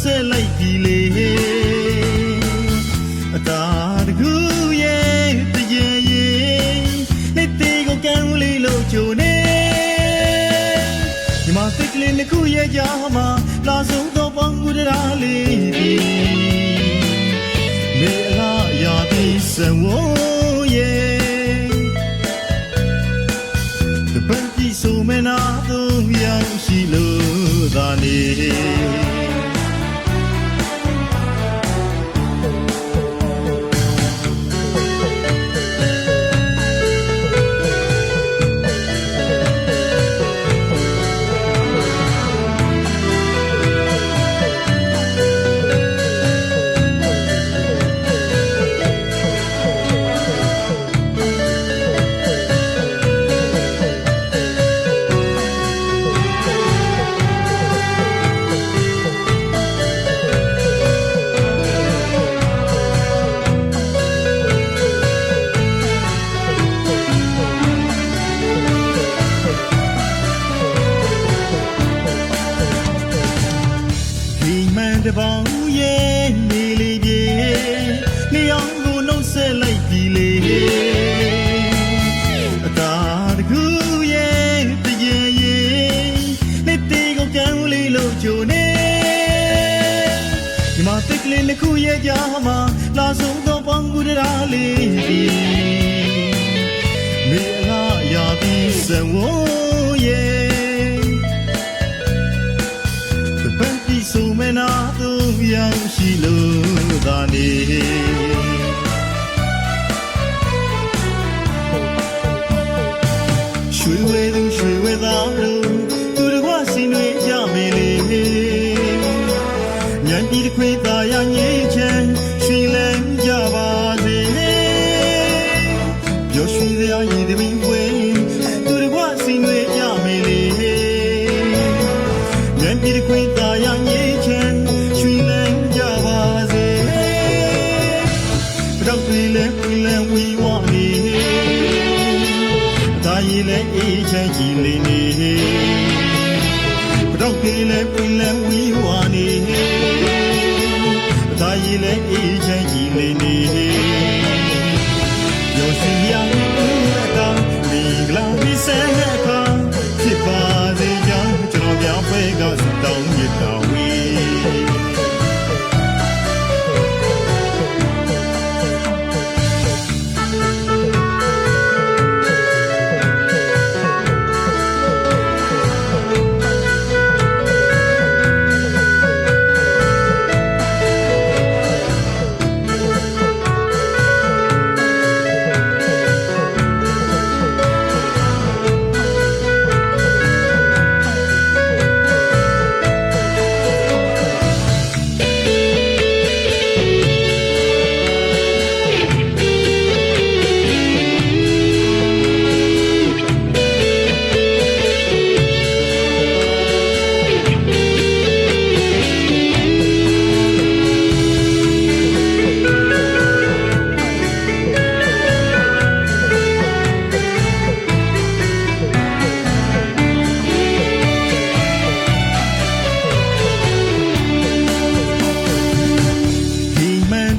ဆက်လိုက်ပြီလေအတာတကူရဲ့တရေရဲ့နေ့တေကိုကံလေးလို့ကြိုနေဒီမှာစိတ်ကလေးတစ်ခုရဲ့ကြားမှာလာဆုံးတော့ပေါင်းကူတရားလေးလေအလားရာပြီးစံဝိုးရဲ့တပတ်ပြီးဆိုမနာတော့ရောက်ရှိလို့သာနေတပေါင်းရဲ့နေလေးပြေနေအောင်ကိုနှုတ်ဆက်လိုက်ပြီလေအတာတကူရဲ့တရေရဲ့နေ့တေကိုကံလေးလို့ကြိုနေဒီမှာတိတ်ကလေးတစ်ခုရဲ့ကြားမှာလာဆုံးတော့ပေါင်းကူတရားလေးမေအလားရာပြီးစံဝိုးရဲ့ဆိုမနာတော့ရောက်ရှိလို့သာနေရွှေဝဲသူရွှေဝဲသားတို့သူတကွဆင်တွေကြမယ်လေညံပြီးတစ်ခွေသာရငြိမ်းချမ်းရွှေလန်းကြပါစေပျော်ရွှင်စရာရည်သမီးဝဲသူတကွဆင်တွေကြမယ်လေညံပြီးတစ်ခွေသာရငြိမ်းwe want me ဒါရီလဲအေးချမ်းကြည်လေးနေတော့ပြေးလဲပြေးလဲ we want me ဒါရီလဲအေးချမ်းကြည်လေးနေရောစီရံတာဒီကလာဒီစဲခါဖြစ်ပါစေကြောင်းကျွန်တော်ပြောင်းပဲကစတောင်းရတော်ဝေး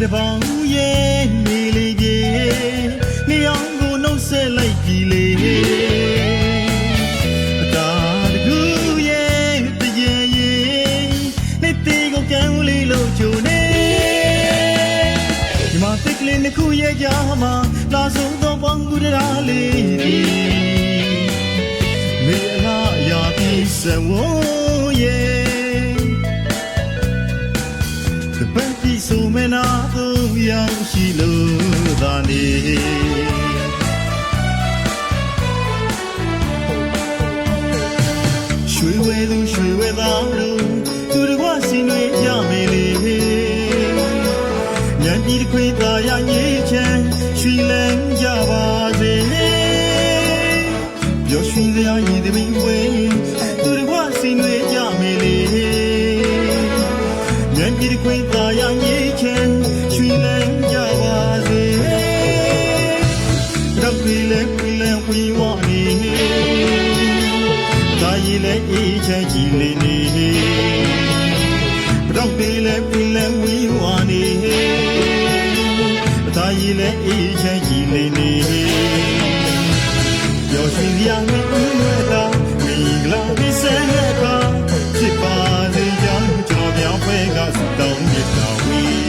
တပေါင်းရဲ့နေလေးပြေနေအောင်ကိုနှုတ်ဆက်လိုက်ပြီလေအတာတကူရဲ့တရေရဲ့နေ့တေကိုကံလေးလို့ကြိုနေဒီမှာတိတ်ကလေးတစ်ခုရဲ့ကြားမှာလာဆုံးတော့ပေါင်းကူတရားလေးမေအလားရာပြီးစံဝိုးရဲ့ဆိုမနာတော့ရောက်ရှိလို့သာနေရွှေဝဲသူရွှေဝဲသားတို့သူတကွဆင်တွေကြမယ်လေညံပြီးတစ်ခွေသာရငြိမ်းချမ်းရွှေလန်းကြပါစေပျော်ရွှင်စရာရည်သမီးဝဲသူတကွဆင်တွေကြမယ်လေညံပြီးတစ်ခွေသာရငြိမ်းချမ်းရွှေလန်းကြပါစေတော့ပြေးလဲပြေးလဲဝီဝါနေဒါရီလဲအေးချမ်းကြည်လေးနေတော့ ပေးလဲပြီးလဲဝီဝါနေအသာကြီးလဲအေးချမ်းကြီးလေးနေပြောစီစရာမင်းဝဲတာမင်္ဂလာဒီစနေခါဖြစ်ပါစေကြောင်းကျွန်တော်များဖွဲ့ကစတောင်းမြတ်တော်ဝီ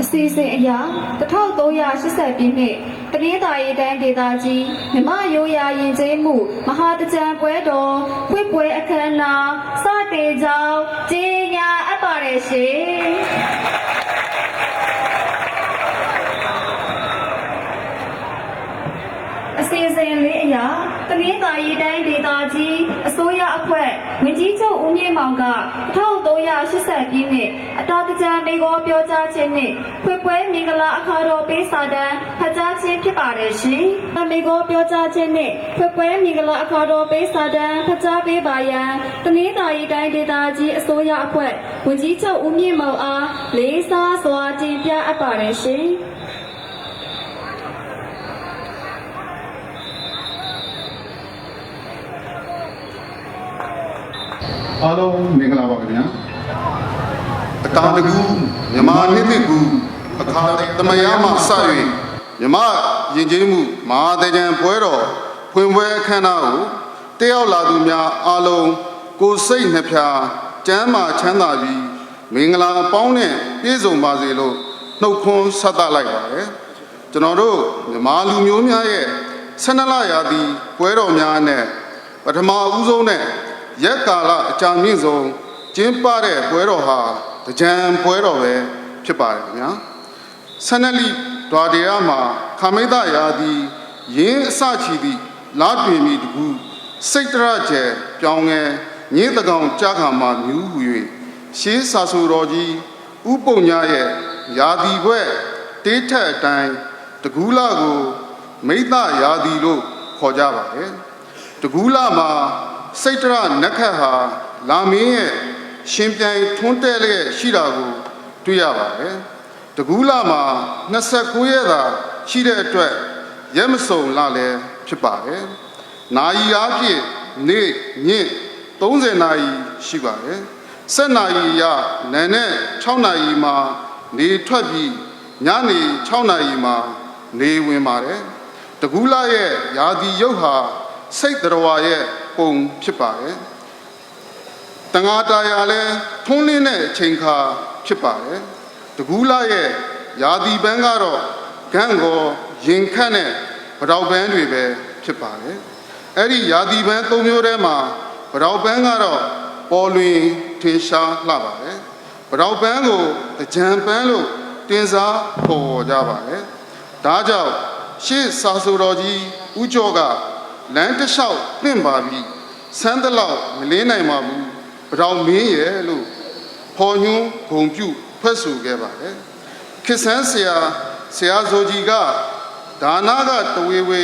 အစီအစဉ်အရာ1380ပြည့်နှစ်တနင်္သာရီတိုင်းဒေသကြီးမြမရိုးရာယဉ်ကျေးမှုမဟာတကြံပွဲတော်ဖွင့်ပွဲအခမ်းအနားစတင်ကြောင်းကြေညာအပ်ပါတယ်ရှင်အစီအစဉ်လေးအရာတနင်္သာရီတိုင်းဒေသကြီးအစိုးရအဖွဲ့ဝန်ကြီးချုပ်ဦးမြင့်မောင်က1380ပြည့်နှစ်အတာတကြံမိဂောပြောကြားခြင်းနှင့်ဖွင့်ပွဲမင်္ဂလာအခါတော်ပေးစာတမ်းဖတ်ကြားခြင်းဖြစ်ပါတယ်ရှင်။မိဂောပြောကြားခြင်းနှင့်ဖွင့်ပွဲမင်္ဂလာအခါတော်ပေးစာတမ်းဖတ်ကြားပေးပါရန်တနင်္သာရီတိုင်းဒေသကြီးအစိုးရအဖွဲ့ဝန်ကြီးချုပ်ဦးမြင့်မောင်အားလေးစားစွာတင်ပြအပ်ပါတယ်ရှင်။ အားလုံးမင်္ဂလာပါခင်ဗျာအတာတကူမြန်မာနှစ်သစ်ကူအခါသမယမှစ၍မြန်မာယဉ်ကျေးမှုမဟာတကြံပွဲတော်ဖွင့်ပွဲအခမ်းအနားကိုတက်ရောက်လာသူများအားလုံးကိုယ်စိတ်နှဖျားကျမ်းမာချမ်းသာပြီးမင်္ဂလာအပေါင်းနဲ့ပြည့်စုံပါစေလို့နှုတ်ခွန်းဆက်သလိုက်ပါတယ်ကျွန်တော်တို့မြန်မာလူမျိုးများရဲ့12လရာသီပွဲတော်များနဲ့ပထမဦးဆုံးနဲ့ရက်ကာလအကြာမြင့်ဆုံးကျင်းပတဲ့ပွဲတော်ဟာတကြံပွဲတော်ပဲဖြစ်ပါတယ်ခင်ဗျာဆနလိဒွာတရားမှာခမိတ်တရာသည်ရင်းအစချီသည့်လားတွင်မီတကူစိတ်တရကျဲပြောင်းငယ်ညင်းတကောင်ကြားခါမှာမြူးဟူ၍ရှေးစာဆိုတော်ကြီးဥပုံညာရဲ့ရာသီဘွဲ့တေးထက်အတိုင်းတကူးလာကိုမိတ်တရာသီလို့ခေါ်ကြပါတယ်တကူးလာမှာစိတ်တရနက္ခတ်ဟာလာမင်းရဲ့ ရှင်ပြိုင်ထွန်းတဲ့လည်းရှိတာကိုတွေ့ရပါတယ်တကူးလာမှာ29ရက်သာရှိတဲ့အတွက်ရက်မစုံလာလည်းဖြစ်ပါတယ်နာယီအားဖြင့်နေ့ည30နာရီရှိပါတယ်7နာရီရနံနက်6နာရီမှာနေထွက်ပြီးညနေ6နာရီမှာနေဝင်ပါတယ်တကူးလာရဲ့ယာတီရုပ်ဟာစိတ်တော်ရဲ့ပုံဖြစ်ပါတယ်တငါတာယာလည်းထုံးလင်းတဲ့အချိန်ခါဖြစ်ပါတယ်တကူးလာရဲ့ယာတီပန်းကတော့ဂန့်ကိုရင်ခတ်နဲ့ဗတော်ပန်းတွေပဲဖြစ်ပါတယ်အဲ့ဒီယာတီပန်း၃မျိုးထဲမှာဗတော်ပန်းကတော့ပေါ်လွင်ထင်ရှားလှပါတယ်ဗတော်ပန်းကိုကြံပန်းလို့တင်စားပေါ်ကြပါတယ်ဒါကြောင့်ရှေ့စာဆိုတော်ကြီးဦးကျော်ကလမ်းတစ်လျှောက်နှင့်ပါပြီးဆန်းတလောက်မလင်းနိုင်ပါဘူးဗတော်မင်းရဲ့လို့ဖော်ညွှန်းဂုံပြုဖွဲ့ဆိုခဲ့ပါတယ်ခေဆန်းဆရာဆိုကြီးကဒါနာကတဝေဝေ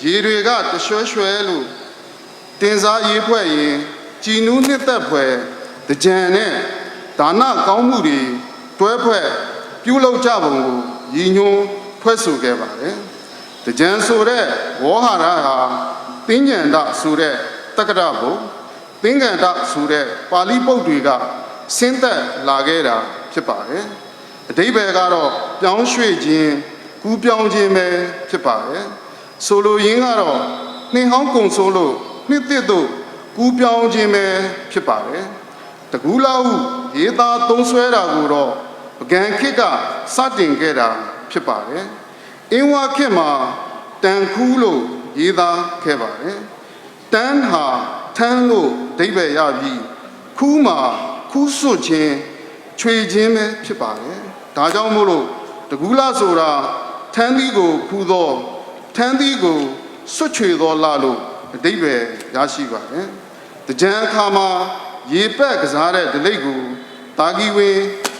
ရေတွေကတရွှဲရွှဲလို့တင်စားရေးဖွဲ့ရင်ကြည်နူးနှစ်သက်ဖွယ်တကြံနဲ့ဒါနကောင်းမှုတွေတွဲဖွဲ့ပြုလုပ်ကြပုံကိုရည်ညွှန်းဖွဲ့ဆိုခဲ့ပါတယ်တကြံဆိုတဲ့ဝေါဟာရဟာသင်္ကြန်တဆိုတဲ့တက္ကရာဘုသင်္ကန္တဆိုတဲ့ပါဠိပုဒ်တွေကဆင်းသက်လာခဲ့တာဖြစ်ပါတယ်အဓိပ္ပာယ်ကတော့ပြောင်းရွှေ့ခြင်းကူးပြောင်းခြင်းပဲဖြစ်ပါတယ်ဆိုလိုရင်းကတော့နှင်းဟောင်းကုံဆိုးလို့နှစ်သစ်တို့ကူးပြောင်းခြင်းပဲဖြစ်ပါတယ်တကူးလာဟုရေးသားသုံးဆွဲတာကိုတော့ပကံခေတ်ကစတင်ခဲ့တာဖြစ်ပါတယ်အင်းဝါခေတ်မှာတန်ခူးလို့ရေးသားခဲ့ပါတယ်တန်းဟာထန်းလို့အဓိပ္ပာယ်ရပြီးခူးမှာခူးစွတ်ခြင်းချွေခြင်းပဲဖြစ်ပါတယ်ဒါကြောင့်မို့လို့တကူးလာဆိုတာထန်းသီးကိုခူးသောထန်းသီးကိုစွတ်ချွေသောလာလို့အဓိပ္ပာယ်ရရှိပါတယ်တကြံအခါမှာရေပက်ကစားတဲ့ဒလိတ်ကိုတာဂီဝင်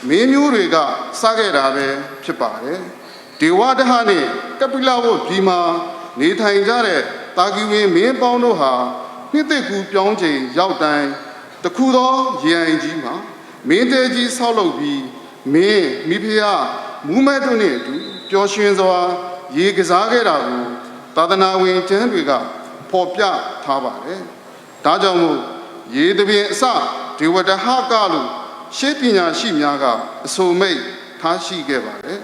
မင်းမျိုးတွေကစခဲ့တာပဲဖြစ်ပါတယ်ဒေဝဒဟနဲ့ကပိလဝတ်ပြည်မှာနေထိုင်ကြတဲ့တာဂီဝင်မင်းပေါင်းတို့ဟာနှစ်သက်ကူပြောင်းချိန်ရောက်တိုင်းတခုသောရေအိုင်ကြီးမှာမင်းတဲကြီးဆောက်လုပ်ပြီးမင်းမိဖုရားမူးမဲတို့နဲ့အတူပျော်ရွှင်စွာရေကစားခဲ့တာကိုသာသနာဝင်ကျမ်းတွေကဖော်ပြထားပါတယ်ဒါကြောင့်မို့ရေတပင်အစဒေဝတဟကလို့ရှေးပညာရှိများကအဆိုမိတ်ထားရှိခဲ့ပါတယ်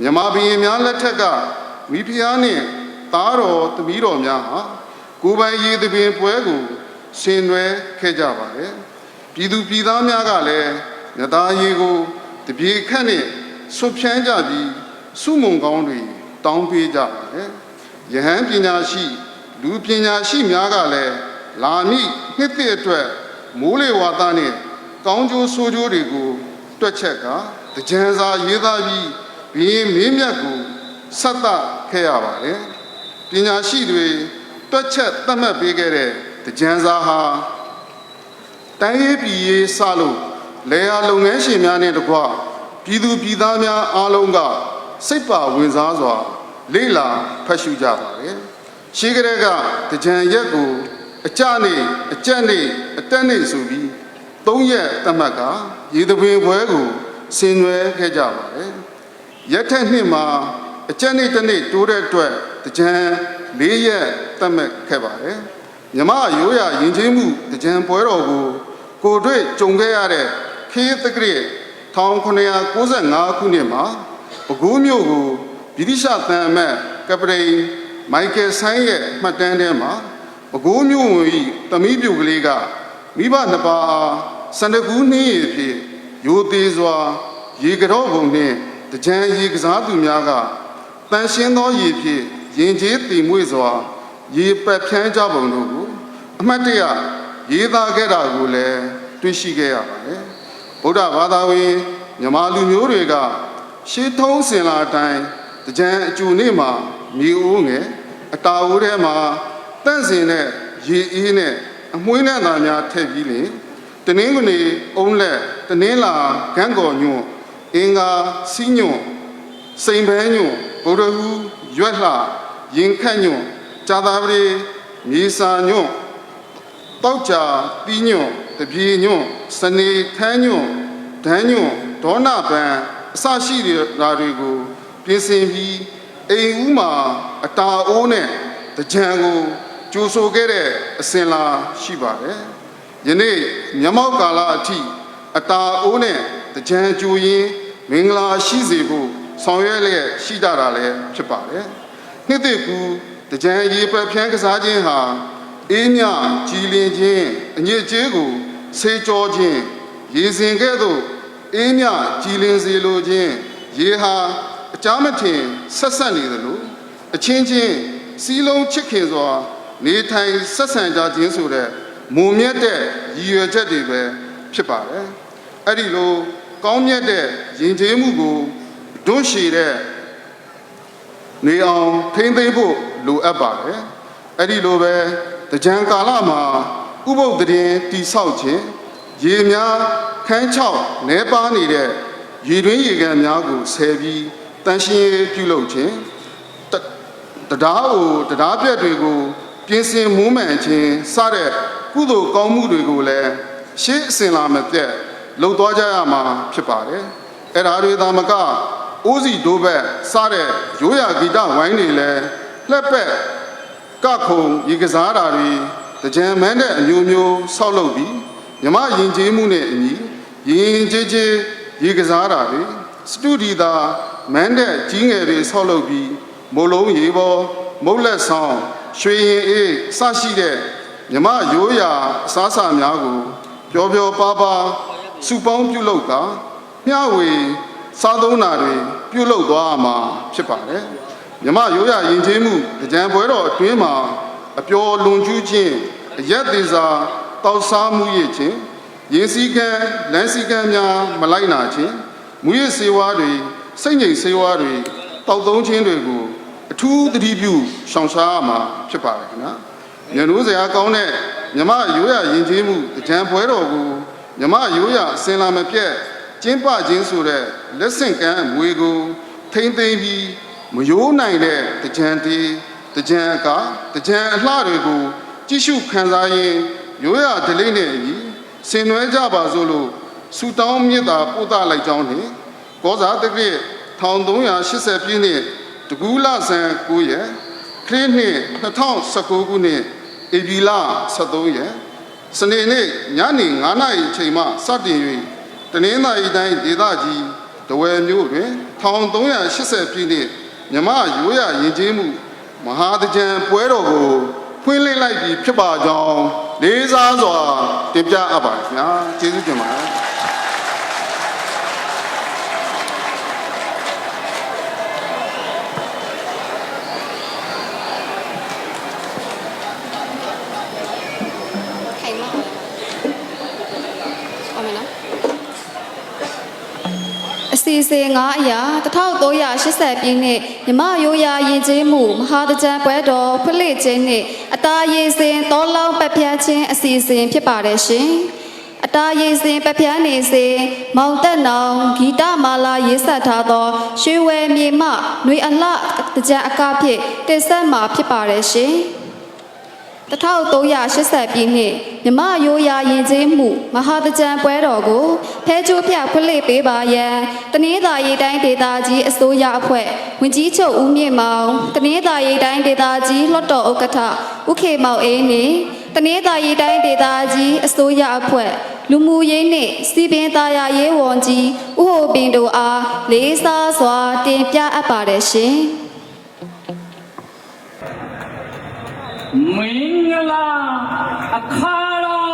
မြမဘီရင်များလက်ထက်ကမိဖုရားနဲ့သားတော်သမီးတော်များဟာကိုယ်ပိုင်ရေတပင်ပွဲကိုဆင်နွှဲခဲ့ကြပါတယ်ပြည်သူပြည်သားများကလည်းမြသားရေကိုတပြေခန့်နဲ့ဆွဖြန်းကြပြီးစုမုံကောင်းတွေတောင်းပေးကြပါတယ်ယဟန်ပညာရှိလူပညာရှိများကလည်းလာမည့်နှစ်သစ်အတွက်မိုးလေဝသနဲ့ကောင်းကျိုးဆိုးကျိုးတွေကိုတွက်ချက်ကတကြံစာရေးသားပြီးဘီရင်မင်းမြတ်ကိုဆက်သခဲ့ရပါတယ်ပညာရှိတွေတွက်ချက်သတ်မှတ်ပေးခဲ့တဲ့တကြံစာဟာတိုင်းရေးပြည်ရေးစလို့လေယာလုပ်ငန်းရှင်များနဲ့တကွပြည်သူပြည်သားများအားလုံးကစိတ်ပါဝင်စားစွာလေ့လာဖတ်ရှုကြပါတယ်ရှိကြတဲ့ကတကြံရက်ကိုအကြနေအကြက်နေအတက်နေဆိုပြီး3ရက်သတ်မှတ်ကရေတပင်ပွဲကိုဆင်နွှဲခဲ့ကြပါတယ်ရက်ထက်နှစ်မှာအကြက်နေတစ်နေ့တိုးတဲ့အတွက်တကြံ4ရက်သတ်မှတ်ခဲ့ပါတယ်မြမရိုးရာယဉ်ကျေးမှုတကြံပွဲတော်ကိုတွေ့ကြုံခဲ့ရတဲ့ခေတ်တက္ကရာ1995ခုနှစ်မှာပဲခူးမြို့ကိုဗြိတိရှသံအမတ်ကပတိန်မိုက်ကယ်ဆိုင်းရဲ့မှတ်တမ်းထဲမှာပဲခူးမြို့ဝင်ဤသမီးပြူကလေးကမိဘနှစ်ပါးအားစန္ဒကူးနှင်းရည်ဖြင့်ရိုသေးစွာရေကြောပုံနှင့်တကြံရေကစားသူများကတန်ရှင်းသောရေဖြင့်ရင်ကျေးတည်မွေ့စွာရေပတ်ဖြန်းကြပုံတို့ကိုအမှတ်တရရေးသားခဲ့တာကိုလည်းတွေ့ရှိခဲ့ရပါတယ်ဗုဒ္ဓဘာသာဝင်မြန်မာလူမျိုးတွေကရှေးထုံးစင်လာတိုင်းတကြံအကျူနေ့မှာမြေအိုးငယ်အတာအိုးထဲမှာတန့်စင်တဲ့ရေအေးနဲ့အမွှေးနဲ့သားများထည့်ပြီးလင်တနင်္ဂနွေအုံးလက်တနင်္လာဂန့်ကော်ညွန့်အင်္ဂါစီးညွန့်စိန်ဘဲညွန့်ဗုဒ္ဓဟူးရွက်လှရင်ခတ်ညွန့်ကြာသာပရိမြေစာညွန့်တောက်ကြတီးညွန့် တပြေညွန့်စနေထန်းညွန့်ဒန်းညွန့်ဒေါနပန်အစရှိတာတွေကိုပြင်ဆင်ပြီးအိမ်ဦးမှာအတာအိုးနဲ့တကြံကိုကြိုဆိုခဲ့တဲ့အစဉ်လာရှိပါတယ်ယနေ့မြမောက်ကာလအထိအတာအိုးနဲ့တကြံကြိုရင်မင်္ဂလာရှိစေဖို့ဆောင်ရွက်လျက်ရှိကြတာလည်းဖြစ်ပါတယ်နှစ်သက်ကူတကြံရေပဖြန်းကစားခြင်းဟာအေးမြကြည်လင်ခြင်းအညစ်အကြေးကိုဆေးကြောခြင်းရေစင်ကဲ့သို့အေးမြကြည်လင်စေလိုခြင်းရေဟာအကြမ်းမထင်ဆက်ဆက်နေသလိုအချင်းချင်းစီးလုံးချစ်ခင်စွာနေထိုင်ဆက်ဆံကြခြင်းဆိုတဲ့မုံမြတ်တဲ့ရည်ရွယ်ချက်တွေပဲဖြစ်ပါတယ်အဲ့ဒီလိုကောင်းမြတ်တဲ့ယဉ်ကျေးမှုကိုတွန်းရှည်တဲ့နေအောင်ထိမ့်သိမ်းဖို့လိုအပ်ပါတယ်အဲ့ဒီလိုပဲတကြံကာလမှာဥပုပ်တည်တိဆောက်ခြင်းရေများခန်းချောက်နဲပါနေတဲ့ရေတွင်းရေကန်များကိုဆယ်ပြီးတန်ရှင်းပြုလုပ်ခြင်းတရားပြက်တွေကိုပြင်ဆင်မွမ်းမံခြင်းစတဲ့ကုသိုလ်ကောင်းမှုတွေကိုလည်းရှေးအစဉ်လာမပြတ်လုပ်သွားကြရမှာဖြစ်ပါတယ်အဲ့ဒါတွေသာမကအိုးစီဒိုးဘက်စတဲ့ရိုးရာဂီတဝိုင်းတွေလည်းလက်ပက်ကခုံရေကစားတာတွေတကြံမန်းတဲ့အမျိုးမျိုးဆောက်လုပ်ပြီးမြမယဉ်ကျေးမှုနဲ့အညီယဉ်ကျေးခြင်းရေကစားတာတွေစတူဒီတာမန်းတဲ့ကြီးငယ်တွေဆောက်လုပ်ပြီးမိုးလုံးရေပေါ်မုတ်လက်ဆောင်ရွှေရင်အေးစရှိတဲ့မြမရိုးရာအစားအစာများကိုပျော်ပျော်ပါပါစုပေါင်းပြုလုပ်တာမျှဝေစားသုံးတာတွေပြုလုပ်သွားမှာဖြစ်ပါတယ်မြမရိုးရာယဉ်ကျေးမှုကြံပွဲတော်အတွင်းမှာအပျော်လွန်ကျူးခြင်းအရက်သေးစာတောက်စားမှုရခြင်းရင်စည်းကမ်းလမ်းစည်းကမ်းများမလိုက်နာခြင်းမူရစေဝါတွေစိတ်ငြိမ်စေဝါတွေတောက်သုံးခြင်းတွေကိုအထူးသတိပြုရှောင်ရှားရမှာဖြစ်ပါတယ်ခင်ဗျာမျက်နှာစရာကောင်းတဲ့မြမရိုးရာယဉ်ကျေးမှုကြံပွဲတော်ကိုမြမရိုးရာအစဉ်လာမပြတ်ကျင်းပခြင်းဆိုတဲ့လက်ဆင့်ကမ်းအမွေကိုထိမ့်သိမ်းပြီးမယိုးနိုင်တဲ့ကြံတီကြံကကြံအလှတွေကိုကြည့်ရှုခံစားရင်ရိုးရာဓလေ့နဲ့အညီဆင်နွှဲကြပါစို့လို့ဆူတောင်းမြတ်တာပို့သလိုက်ကြောင်းနှင့်ကောဇာတက္ကရာ1380ပြည့်နှစ်တကူးလဆန်း9ရက်ခရစ်နှစ်2019ခုနှစ်ဧပြီလ23ရက်စနေနေ့ညနေ9:00နာရီအချိန်မှစတင်၍တနင်္သာရီတိုင်းဒေသကြီးတဝယ်မြို့တွင်1380ပြည့်နှစ်မြမရိုးရာယဉ်ကျေးမှုမဟာတကြံပွဲတော်ကိုဖွင့်လှစ်လိုက်ပြီးဖြစ်ပါကြောင်းလေးစားစွာတင်ပြအပ်ပါတယ်ခင်ဗျာကျေးဇူးတင်ပါတယ်အစီအစဉ်9အရာ1380ပြည့်နှစ်မြမရိုးရာယဉ်ကျေးမှုမဟာတကြံပွဲတော်ဖွင့်လှစ်ခြင်းနှင့်အတာရေစင်တောလောင်းပတ်ဖြန်းခြင်းအစီအစဉ်ဖြစ်ပါတယ်ရှင်။အတာရေစင်ပတ်ဖြန်းနေစဉ်မောင်တက်နောင်ဂီတမာလာရေးဆက်ထားသောရွှေဝဲမြေမຫນွေအလှတကြံအကဖြင့်တင်ဆက်မှာဖြစ်ပါတယ်ရှင်။1380ပြည့်နှစ်မြမရိုးရာယဉ်ကျေးမှုမဟာတကြံပွဲတော်ကိုဖဲချိုးပြဖွင့်လှစ်ပေးပါရန်တနင်္သာရီတိုင်းဒေသကြီးအစိုးရအဖွဲ့ဝန်ကြီးချုပ်ဦးမြင့်မောင်တနင်္သာရီတိုင်းဒေသကြီးလွှတ်တော်ဥက္ကဋ္ဌဦးခေမောင်အေးနှင့်တနင်္သာရီတိုင်းဒေသကြီးအစိုးရအဖွဲ့လူမှုရေးနှင့်စီပင်သားရရေးဝန်ကြီးဦးဟိုပင်တို့အားလေးစားစွာတင်ပြအပ်ပါတယ်ရှင်မင်္ဂလာအခါတော်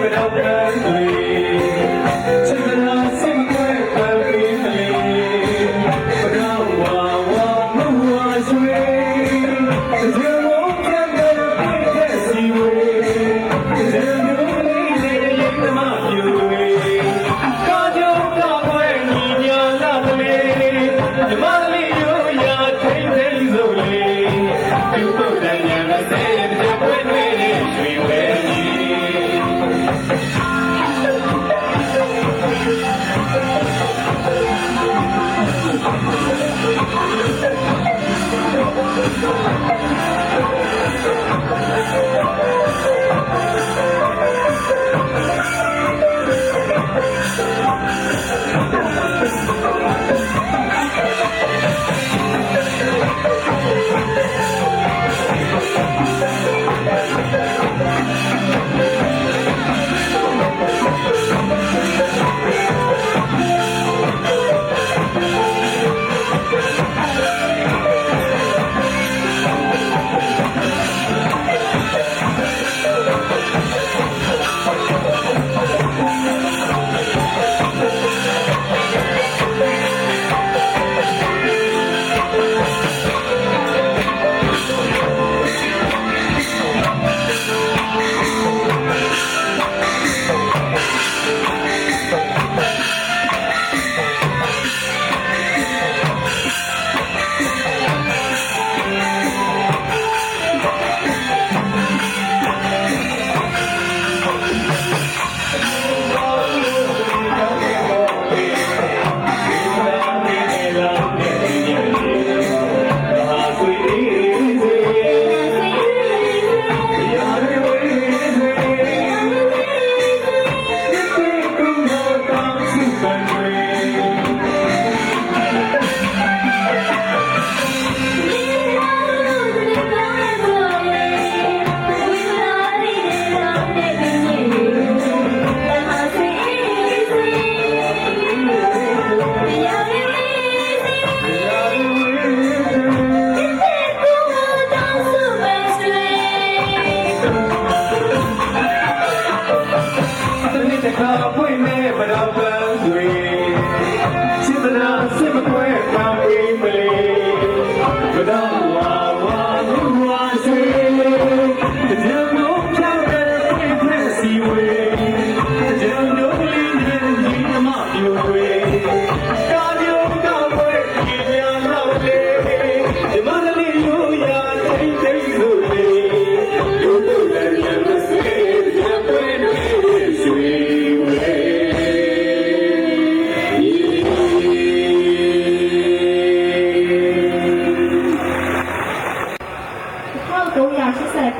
1980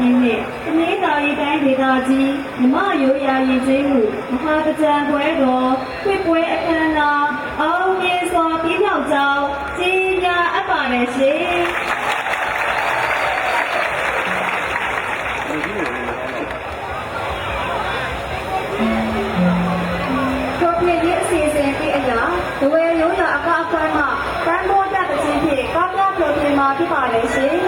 ပြည့်နှစ်တနင်္သာရီတိုင်းဒေသကြီးမြမရိုးရာရည်ကြီးမှုမဟာတကြံပွဲတော်ဖွင့်ပွဲအခမ်းအနားအောင်မြင်စွာပြည့်မြောက်ကြောင်းကြေညာအပ်ပါတယ်ရှင်ထိုပြည်ရဲ့အစီအစဉ်အရာဒဝဲရိုးရာအကအခွင့်မှတန်ဖိုးတက်တဲ့ချင်းဖြင့်ကောင်းကောင်းပြောပြမှာဖြစ်ပါတယ်ရှင်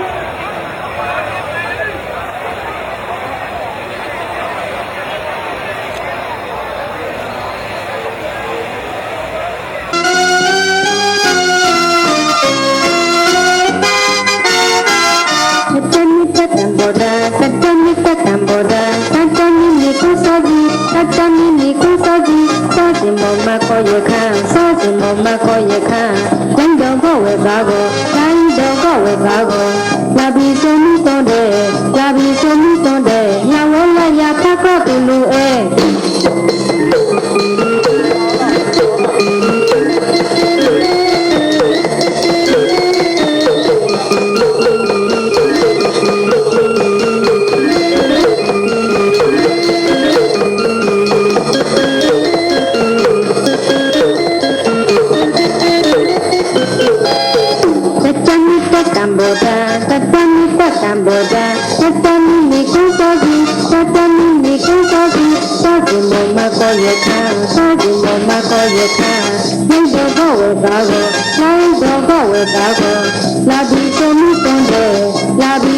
Labi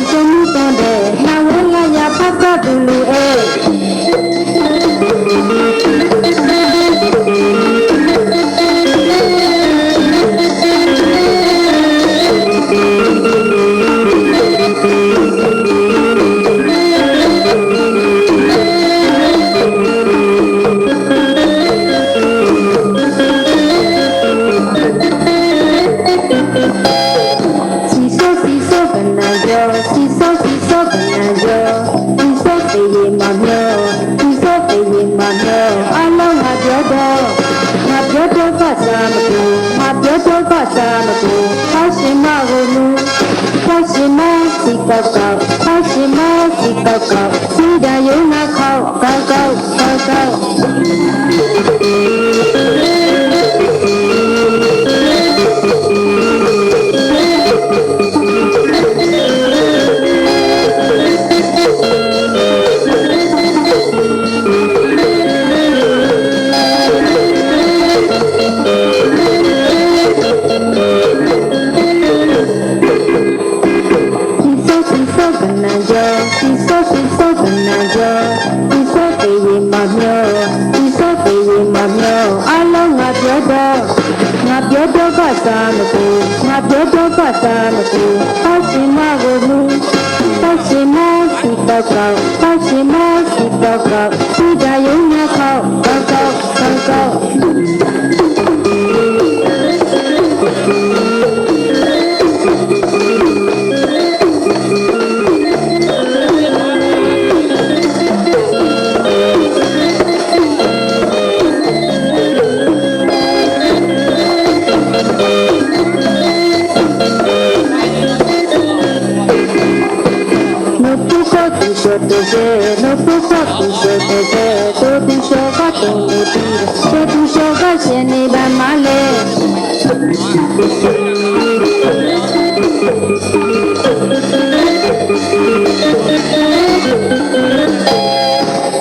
တာမကူငါပြောတော့ပတ်တာမကူပေါ့ရှင်မကိုမူပေါ့ရှင်မရှိတော့ကောက်ပေါ့ရှင်မရှိတော့ကောက်ဒီကြယုံနဲ့ခေါက်ကောက်ကောက်ကောက်ကောက်no puedo pisarte, todo tu shoka todo tiro, todo tu shoka se ni va male.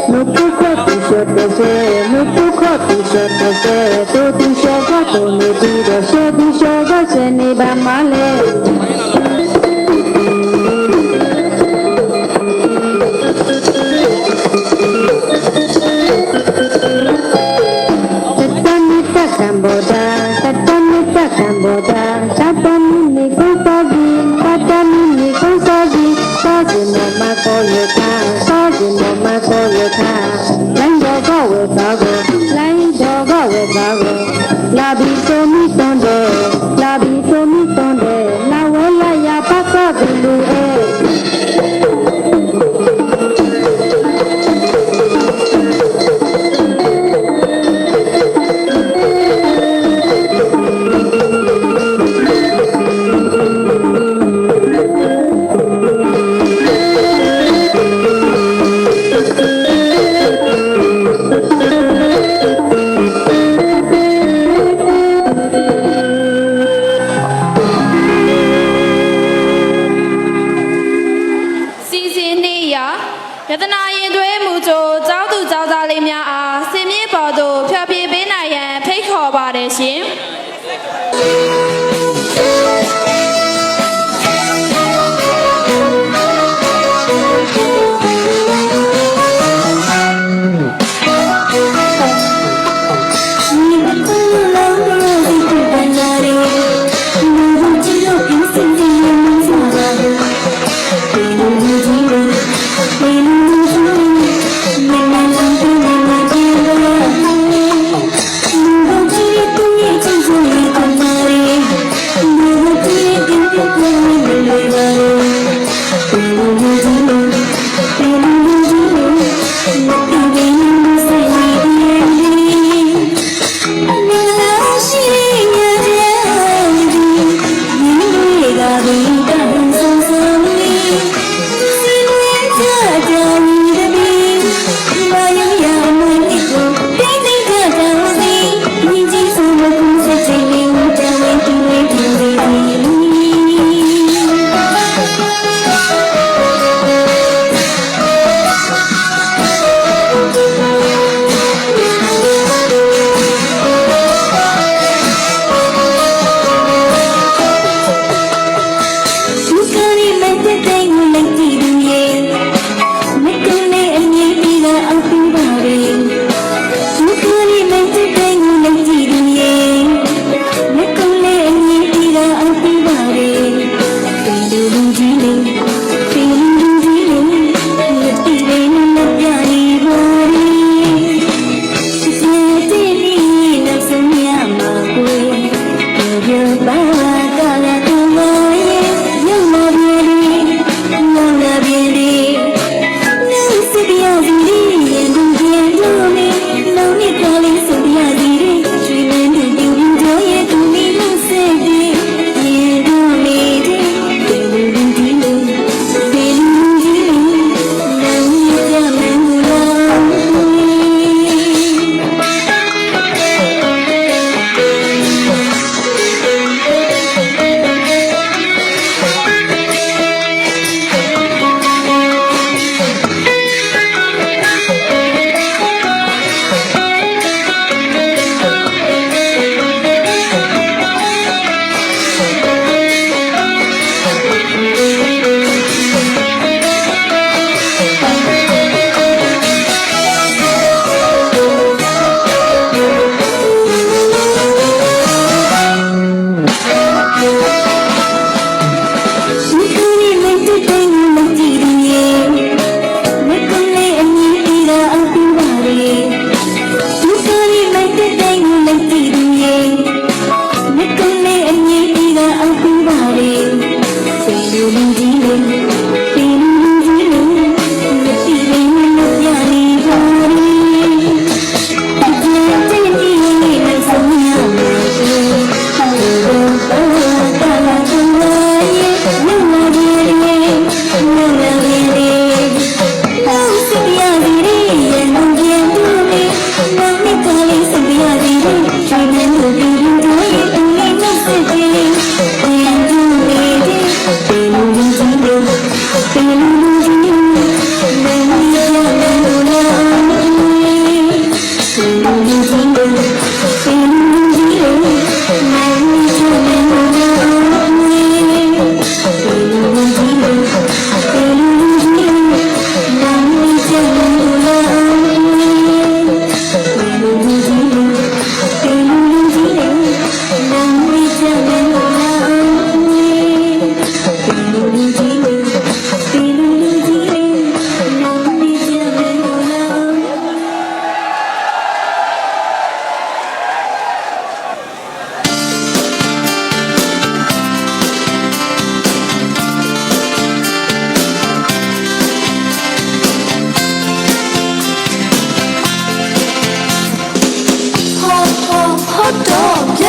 No puedo pisarte, no puedo pisarte, todo tu shoka todo tiro, todo tu shoka se ni va male.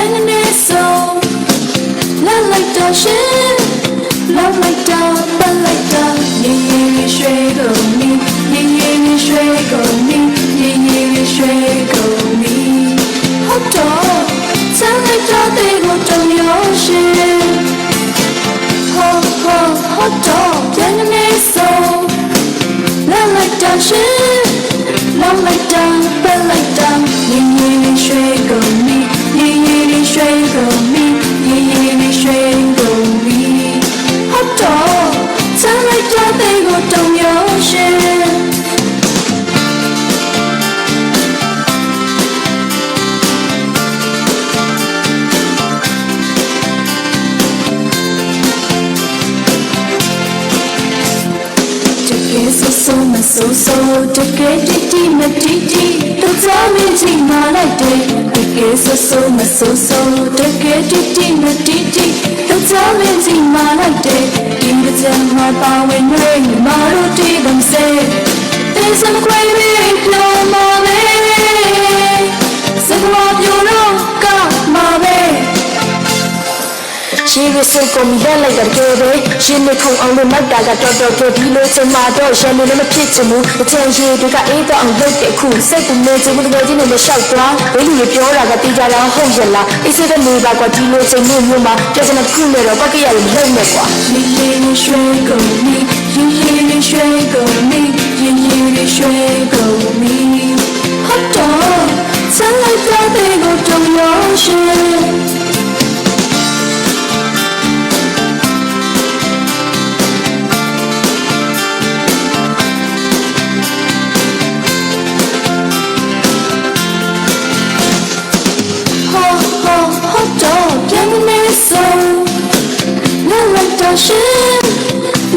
ပြန်နေဆုံးလာလိုက်တော့ရှင်လာလိုက်တော့ပတ်လိုက်တော့ရေရေရွှေကုန်ပြီရေရေရွှေကုန်ပြီရေရေရွှေကုန်ပြီဟုတ်တော့ဆန်းလိုက်တော့တဲ့ကိုတုံရောရှင်ဟုတ်တော့ပြန်နေဆုံးလာလိုက်တော့ရှင်လာလိုက်တော့ပတ်လိုက်တော့ရေရေရွှေကုန်ပြီရေရေရွှေကုန်ပြီရေရေရွှေကုန်ပြီဟုတ်တော့ဆန်းလိုက်တော့တဲ့ကိုတုံရောရှင်ဆိုမဆိုဆိုတကယ်တီမတီတီတို့ကြမင်းချင်းမလိုက်တဲ့တကယ်ဆိုမဆိုဆိုတကယ်တီမတီတီတို့ကြမင်းချင်းမလိုက်တဲ့ဒီကကြမှာပါဝင်နေမတို့တီးthem say there's some great big no moreစကွာပြတော့ကမှာပဲရှင်းရစကုန်ရလိုက်တဲ့ကေပဲရှင်းနေခုံအောင်လို့မတ်တာကတော့တော့ဒီလိုချင်မှာတော့ရှမ်းနေလည်းမဖြစ်ချင်ဘူးအချမ်းရှိတွေကအေးတော့အောင်လုပ်တဲ့ခုစိတ်ကူနေချင်မှုတကယ်ချင်းနဲ့ရှောက်သွားဘယ်လိုပြောတာကတေးကြတာဟုတ်ရလားအေးစတဲ့နေပါကွာဒီလိုချင်မှုမျိုးမှာပြဿနာတစ်ခုနဲ့တော့ပတ်ကြရလို့လုံးနဲ့ကွာရေရေရွှေကုန်ပြီရေရေရွှေကုန်ပြီရေရေရွှေကုန်ပြီဟုတ်တော့ဆန်းလိုက်တဲ့ကိုတုံရောရှင်ရှင်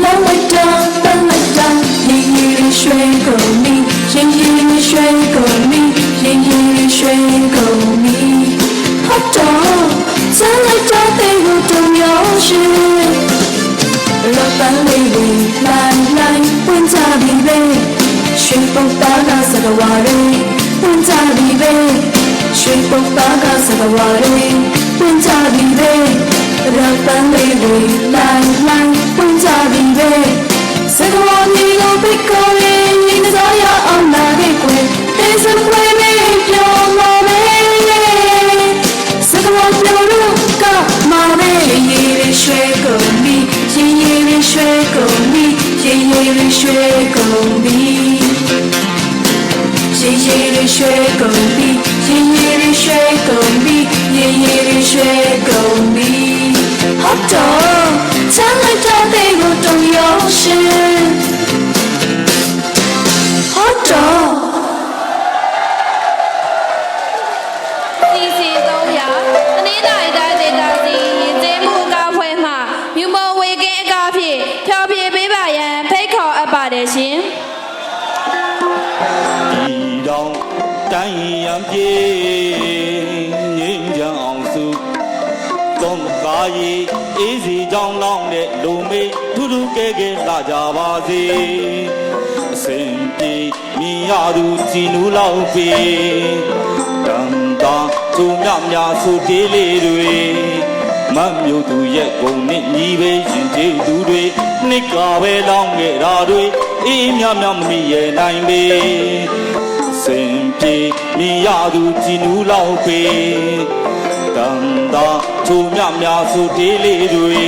လာလိုက်တော့ပတ်လိုက်တော့ရေရေရွှေကုန်ပြီရေရေရွှေကုန်ပြီရေရေရွှေကုန်ပြီဟုတ်တော့ဆန်းလိုက်တော့တဲ့ကိုတုံရောရှင်လောပန်းလေးလေးလိုက်ဝင်ကြပြီပဲရွှေပုတ်သားကစကားဝါရီဝင်ကြပြီပဲရွှေပုတ်သားကစကားဝါရီဝင်ကြပြီပဲလောပန်းလေးလေးလိုက်ဝင်ကြပြီပဲစကားဝါရီကိုပိတ်ခေါ်ရင်ညီမတော်ရအောင်လာခဲ့ကွယ်တဲ့စကွယ်မေးပြောမှာပဲစကားဝါပြောလို့ကမှာပဲရေရေရွှေကုန်ပြီရေရေရွှေကုန်ပြီရေရေရွှေကုန်ပြီရေရေရွှေကုန်ပြီရေရေရွှေကုန်ပြီရေရေရွှေကုန်ပြီဟုတ်တော့ချမ်းလိုက်တဲ့ကိုတုံရောရှင်ဟုတ်တော့စီစီ300တနင်္သာရီတိုင်းဒေသကြီးရင်ကျေးမှုအကားဖွဲ့မှမြူမဝေကင်းအကားဖြင့်ဖျော်ဖြေပေးပါရန်ဖိတ်ခေါ်အပ်ပါတယ်ရှင်ဒီတော့တိုင်းရန်ပြေငင်းကြအောင်စုသုံးကားရီအေးစီကြောင်းလောင်းတဲ့လူမေးထူးထူးကဲကဲလာကြပါစေအစဉ်ပြေမြင်ရသူကြည်နူးလောက်ပေတန်တာသူမြမြဆိုတေးလေးတွေမမျိုးသူရဲ့ဂုံနဲ့ညီပဲရင်ကျေးသူတွေနှစ်ကပဲလောင်းခဲ့တာတွေအေးမြမြမမီရဲ့နိုင်ပေစင်ပြေမြင်ရသူကြည်နူးလောက်ပေတန်တာသူမြမြဆိုတေးလေးတွေ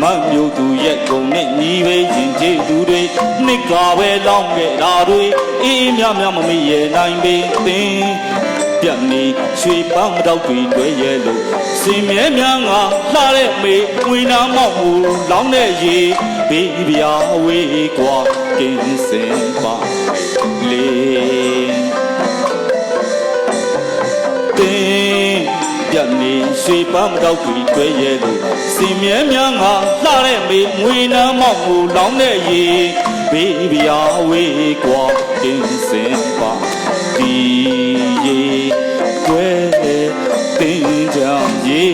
မမျိုးသူရဲ့ဂုံနဲ့ညီပဲရင်ကျေးသူတွေနှစ်ကပဲလောင်းခဲ့တာတွေအေးမြမြမမီရဲ့နိုင်ပေသင်ပြတ်နေရွှေပန်းတော့တွေတွေ့ရဲ့လို့စင်မြဲများငါလှတဲ့မေဝင်းနာမောက်မူလောင်းတဲ့ရေဘေးပြာဝေးကွာကင်းစင်ပါလေတင်းပြတ်နေရွှေပန်းတော့တွေတွေ့ရဲ့လို့စင်မြဲများငါလှတဲ့မေဝင်းနာမောက်မူလောင်းတဲ့ရေဘေးပြာဝေးကွာကင်းစင်ပါဒီရေွယ်တင်းကြောင်ရေ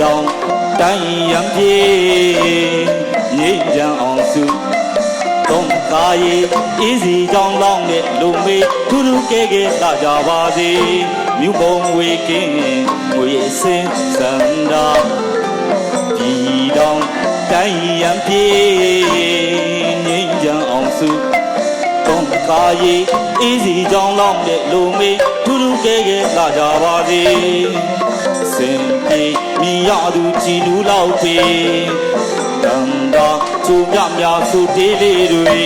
တောင်တိုင်းရန်ပြေငိမ့်ကြအောင်စုသုံးကားရီအေးစီကြောင်းလောင်းတဲ့လူမေးထူးထူးကဲကဲလာကြပါစေမြူပုံဝေကင်းငွေစင်စန္ဒာပြည်တောင်တိုင်းရန်ပြေငိမ့်ကြအောင်စုသုံးကားရီအေးစီကြောင်းလောင်းတဲ့လူမေးထူးထူးကဲကဲလာကြပါစေစင်ပြေမြင်ရသူကြည်လူလောက်ပေတန်တာချိုးမြမြဆူတေးလေးတွေ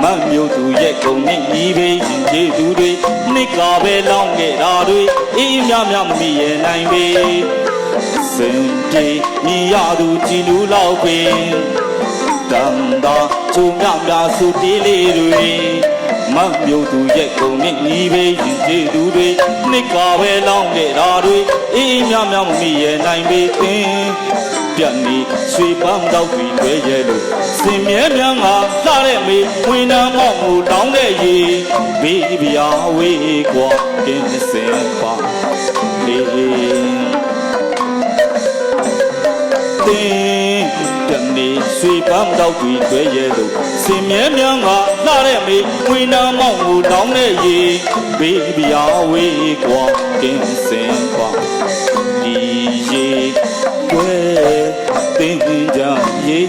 မတ်မျိုးသူရဲ့ကုံနဲ့ညီပေးရင်ကျေသူတွေနှစ်ကပဲလောင်းခဲ့တာတွေအေးမြမြမမိရဲ့နိုင်ပေစင်ပြေမြင်ရသူကြည်လူလောက်ပေတန်တာချိုးမြမြဆူတေးလေးတွေမတ်မျိုးသူရဲ့ကုံနဲ့ညီပေးရင်ကျေသူတွေနှစ်ကပဲလောင်းခဲ့တာတွေအေးမြမြမမိရဲ့နိုင်ပေသင်ပြတ်နေရွှေပန်းတော့ပြီးတွေ့ရဲ့လို့စင်မြဲမြန်းကလှတဲ့မေဝင်နာမောက်မှုတောင်းတဲ့ရေဘေးပြာဝေးကွာကင်းစင်ပါလေတင်ပြတ်နေရွှေပန်းတော့ပြီးတွေ့ရဲ့လို့စင်မြဲမြန်းကလှတဲ့မေဝင်နာမောက်မှုတောင်းတဲ့ရေဘေးပြာဝေးကွာကင်းစင်ပါဒီရေွယ်တင်းကြရေ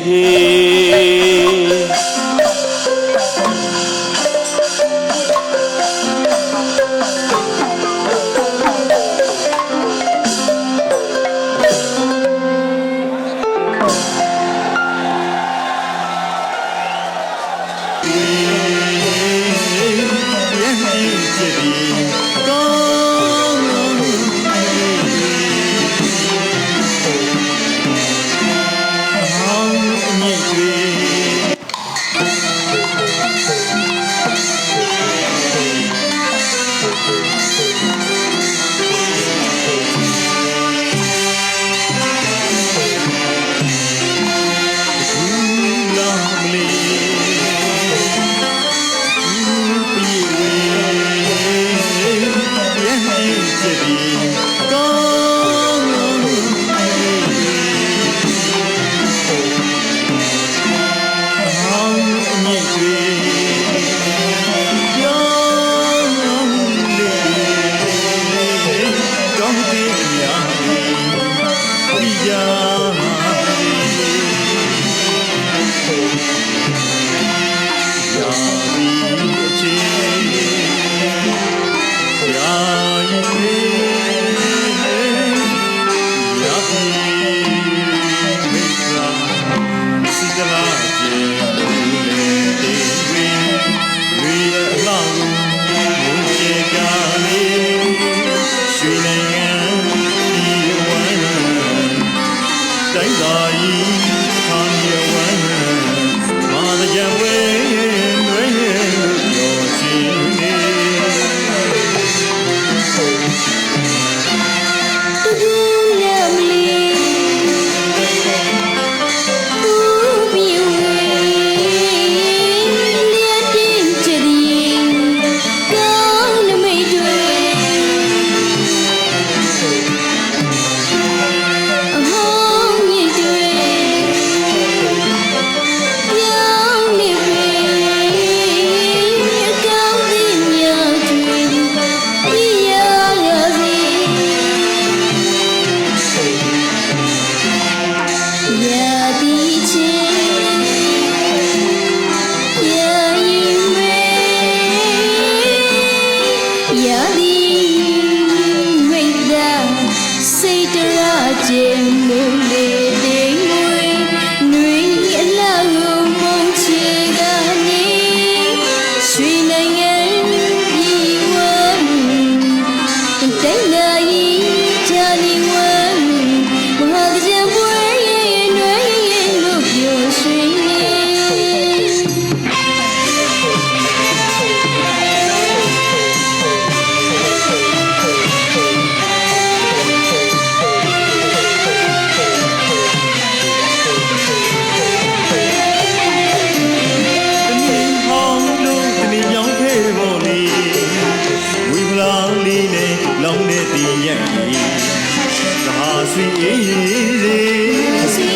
စေ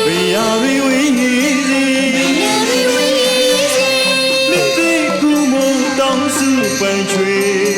ဘုရားဝိဝိနေစေနှစ်သိကူမတောင်းစုပန်ချွေ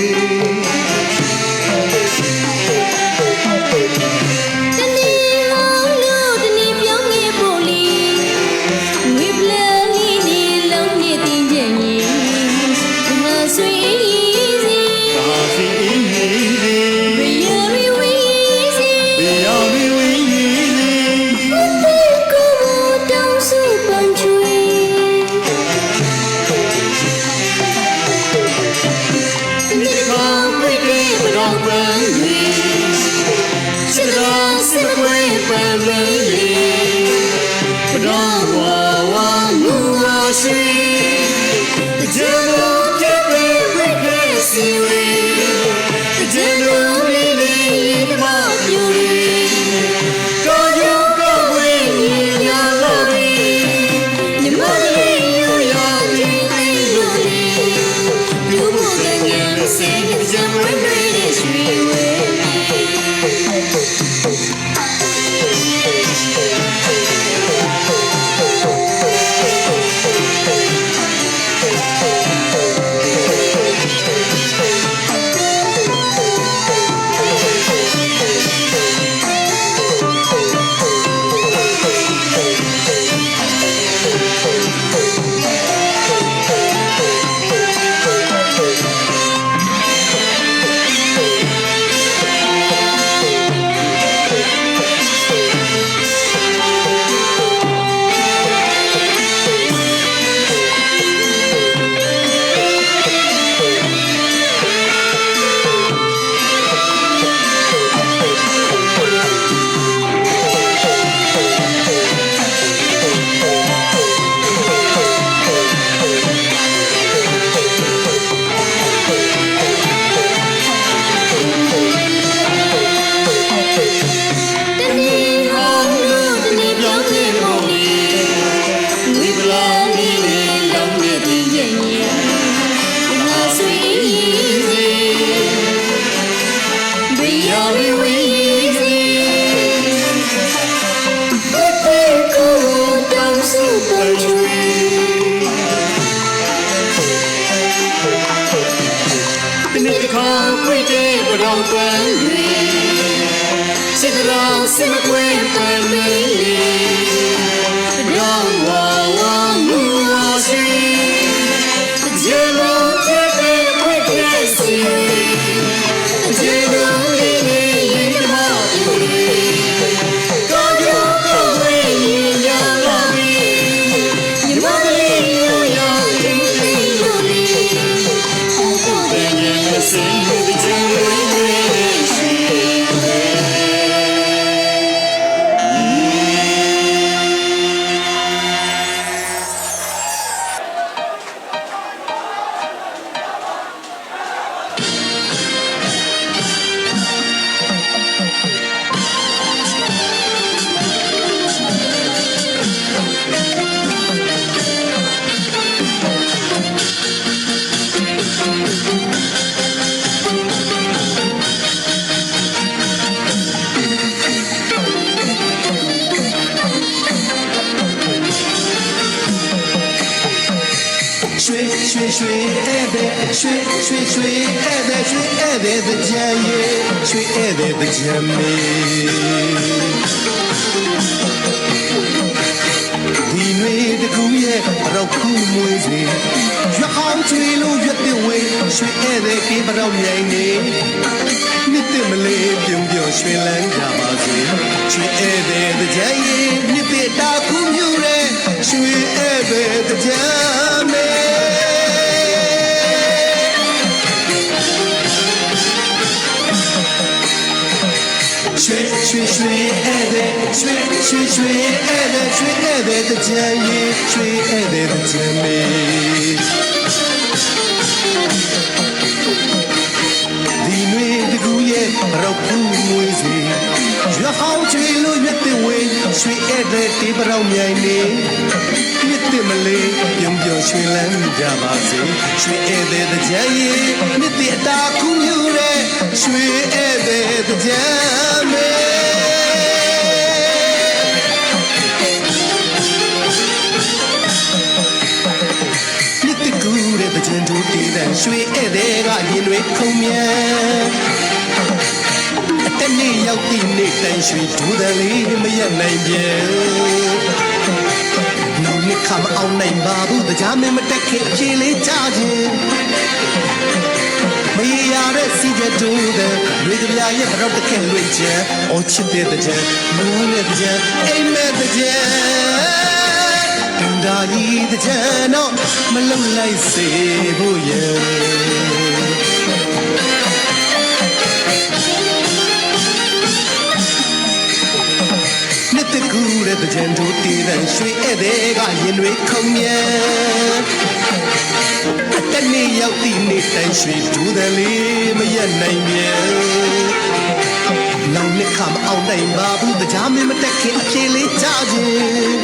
ရွှေဧည့်သည်တေးပရောင်မြိုင်နေမြစ်တင်မလေးပြုံပြုံရွှင်လန်းကြပါစေရွှေဧည့်သည်တကြံရီမြစ်တင်အတာခုမြူတဲ့ရွှေဧည့်သည်တကြံမေမြစ်တကူတဲ့တကြံတို့တေးတဲ့ရွှေဧည့်သည်ကရင်တွေခုံမြန်တနေ့ရောက်သည့်နေ့တိုင်းရွှေဒူးတယ်လေးမရက်နိုင်ပြန်နောက်နှစ်ခါမအောင်နိုင်ပါဘူးတရားမင်းမတက်ခင်အဖြေလေးချခြင်းမရရတဲ့စီကြဒူးတယ်ဝေကပြရဲ့ဘရောက်တစ်ခင်လွင့်ချင်အော်ချစ်တဲ့တဲ့မိုးနဲ့တဲ့အိမ်မဲ့တဲ့တန်တာကြီးတဲ့တော့မလုံလိုက်စေဖို့ရဲ့ကူတဲ့ကြံတို့တည်တဲ့ရွှေဧည့်သည်ကရင်တွေခုံမြန်အတနေ့ရောက်သည့်နေ့တိုင်းရွှေဒူးတယ်လေးမရက်နိုင်ပြန်နောက်နှစ်ခါမအောင်နိုင်ပါဘူးတရားမင်းမတက်ခင်အဖြေလေးချခြင်း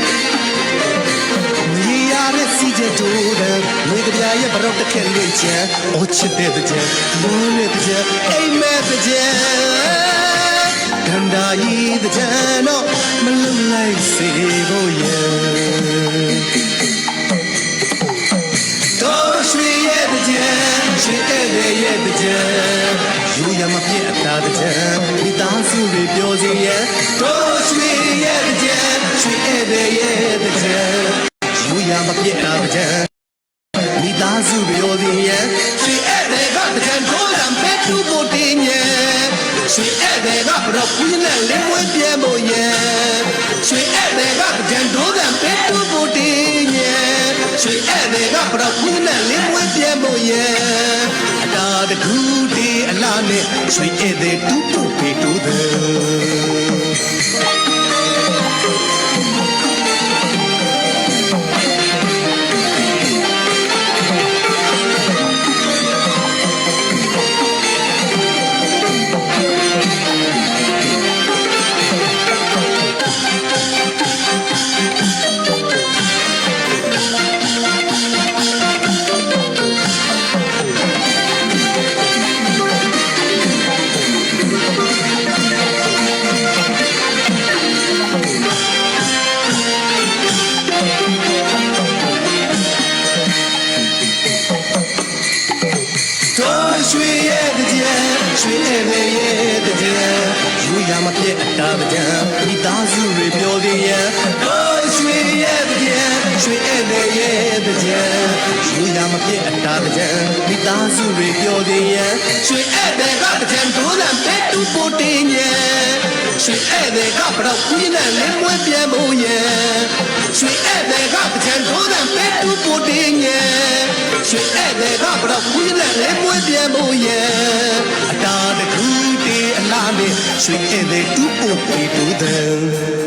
မရရတဲ့စီကြတို့တဲ့ဝေကပြရဲ့ဘရောက်တစ်ခက်လွင့်ချင်အော်ချစ်တဲ့ကြံမိုးနဲ့ကြံအိမ်မဲ့ကြံတန်တာကြီးတဲ့ကြံတော့မလုံလိုက်စေဖို့ရဲ့တော်ရွှေရဲ့တဲ့ကြံရွှေဧည့်သည်ရဲ့တဲ့ကြံယူရမပြတ်အတာတဲ့ကြံမိသားစုတွေပြောစီရဲ့တော်ရွှေရဲ့တဲ့ကြံရွှေဧည့်သည်ရဲ့တဲ့ကြံယူရမပြတ်အတာတဲ့ကြံမိသားစုပြောစီရဲ့ရွှေဧည့်သည်ကတဲ့ကြံကိုလမ်းပဲသူ့ဖို့တင်ရဲ့ရွှေဧည့်သည်ကဘရောကူးနဲ့လင်းဝဲပြဲမို့ရဲ့ရွှေဧည့်သည်ကကြံဒိုးကံပဲသူ့ဖို့တင်ရဲ့ရွှေဧည့်သည်ကဘရောကူးနဲ့လင်းဝဲပြဲမို့ရဲ့အတာတကူတီအလားနဲ့ရွှေဧည့်သည်တူးဖို့ပေတူးရွှေရဲ့တဲ့ကြံရွှေဧည့်သည်ရဲ့တဲ့ကြံယူရမပြတ်အတာတဲ့ကြံမိသားစုတွေပြောသေးရဲ့ရွှေရဲ့တဲ့ကြံရွှေဧည့်သည်ရဲ့တဲ့ကြံယူရမပြတ်အတာတဲ့ကြံမိသားစုတွေပြောသေးရဲ့ရွှေဧည့်သည်ကတဲ့ကြံဒိုးလံပဲတူပိုတင်ရဲ့ရွှေဧည့်သည်ကဘရောက်ကူးနဲ့လင်းမွေးပြဲမို့ရဲ့ရွှေဧည့်သည်ကတဲ့ကြံဒိုးလံပဲတူပိုတင်ရဲ့ရွှေဧည့်သည်ကဘရောက်ကူးနဲ့လင်းမွေးပြဲမို့ရဲ့အတာတကူတီအလားနဲ့ရွှေဧည့်သည်တူပိုပေတူတဲ့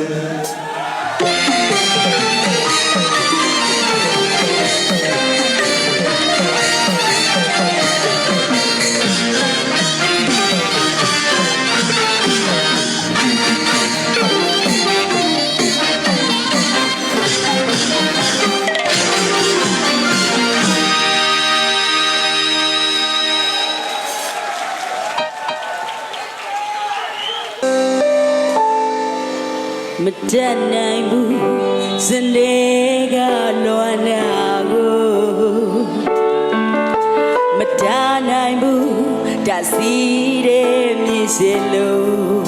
မတတ်နိုင်ဘူးစနေကလွန်နာကိုမတားနိုင်ဘူးတစီတဲ့မြင်စလို့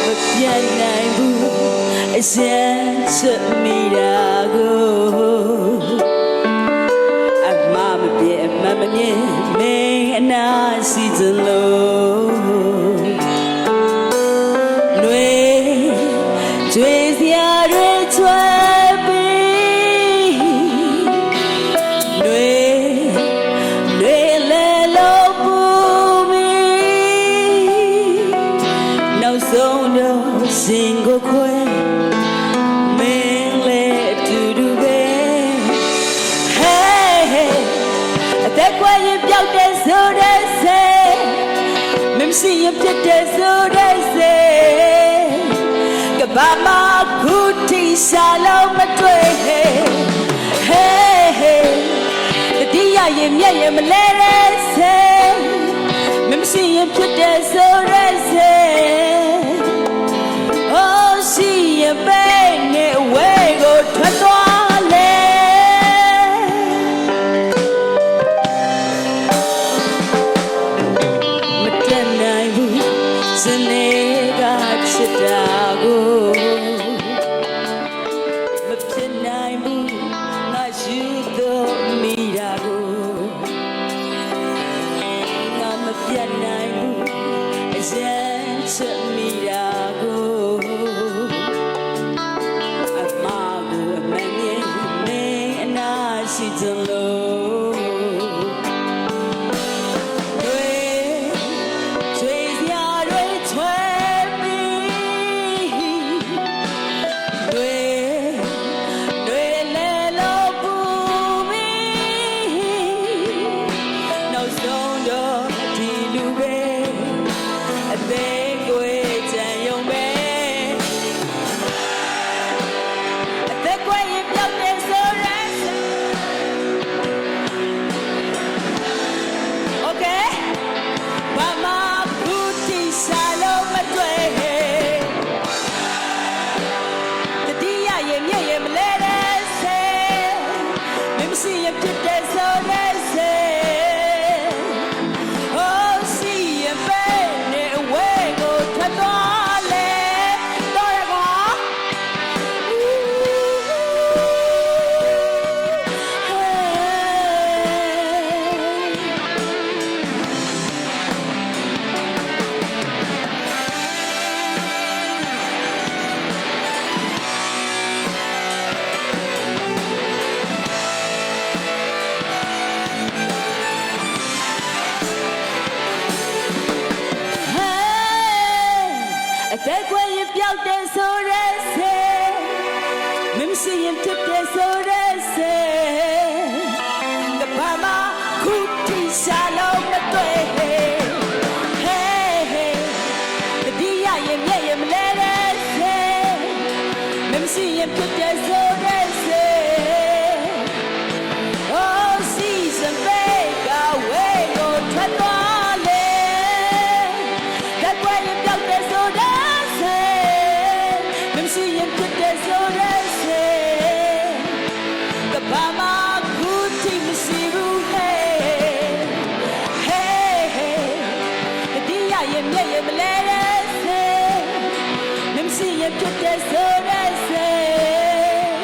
မပြတ်နိုင်ဘူးအစမ်းစမိတာကိုအမမပြတ်မမမြင်မင်းအနာစီစလို့ကျွေးစရာတွေချွဲပြီးတွေလဲလို့ပူပြီးနောက်ဆုံးတော့စင်ကိုခွဲမင်းလည်းတူတူပဲ Hey အသက်ကွယ်ရင်ပြောက်တဲ့ဆိုတဲ့စိတ်မမရှိရင်ပြတ်တဲ့ဆိုတဲ့စိတ် ဘာမှခုထိရှာလို့မတွေ့ဟေးဟေးတတိယရင်မျက်ရင်မလဲတဲ့ဆေးမရှိရင်ဖြစ်တဲ့ဆိုတဲ့ဆေးoh she a baby way go ထွက်သွားလေမတတ်နိုင်ဘူးစနေကချစ်တာကိုမဖြစ်နိုင်ဘူးငါယူတော့မိတာကိုငါမပြတ်နိုင်ဘူးအရင်ချစ်မိတာကိုအမကိုအမငယ်နေအနာရှိကြလို့အသက်ကွယ်ရင်ပြောက်တဲ့ဆိုရဲစေမမရှိရင်ဖြစ်တဲ့ဆိုရဲစေကဘာမခုထိရှာလို့မတွေ့ဟေးတတိယရင်မျက်ရင်မလဲတဲ့စေမမရှိရင်ဖြစ်တဲ့ဆိုရဲစေ Oh season break away go ထွက်သွားလေသက်ကွယ်ရင်ပြောက်တဲ့ဆိုရဲSee you put that so that's it. The Bama good team see you hey hey. The dia ye me ye let us say. Mem see you put that so that's it.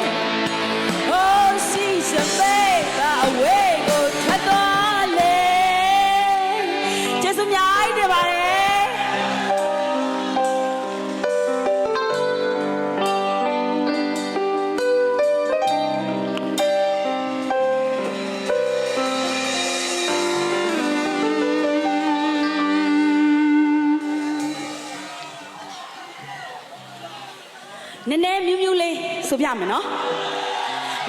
Oh see some baby away go tatale. Jesu nyai de ba le.နည်းနည်းမြူးမြူးလေးဆိုပြမယ်နော်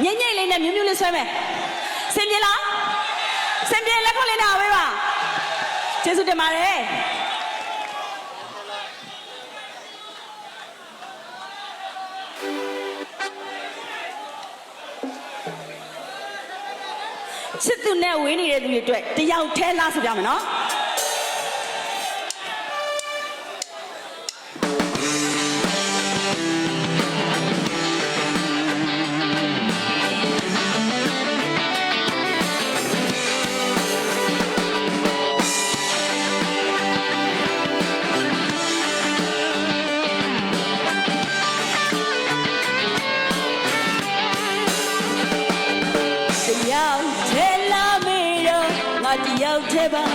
ညိမ့်ညိမ့်လေးနဲ့မြူးမြူးလေးဆွဲမယ်စင်ပြေလားစင်ပြေလက်ခုပ်လေးနဲ့ဝေးပါကျေးဇူးတင်ပါတယ်ချစ်သူနဲ့ဝေးနေတဲ့သူတွေအတွက်တယောက်ထဲလားဆိုပြမယ်နော်တယောက်ထဲပါ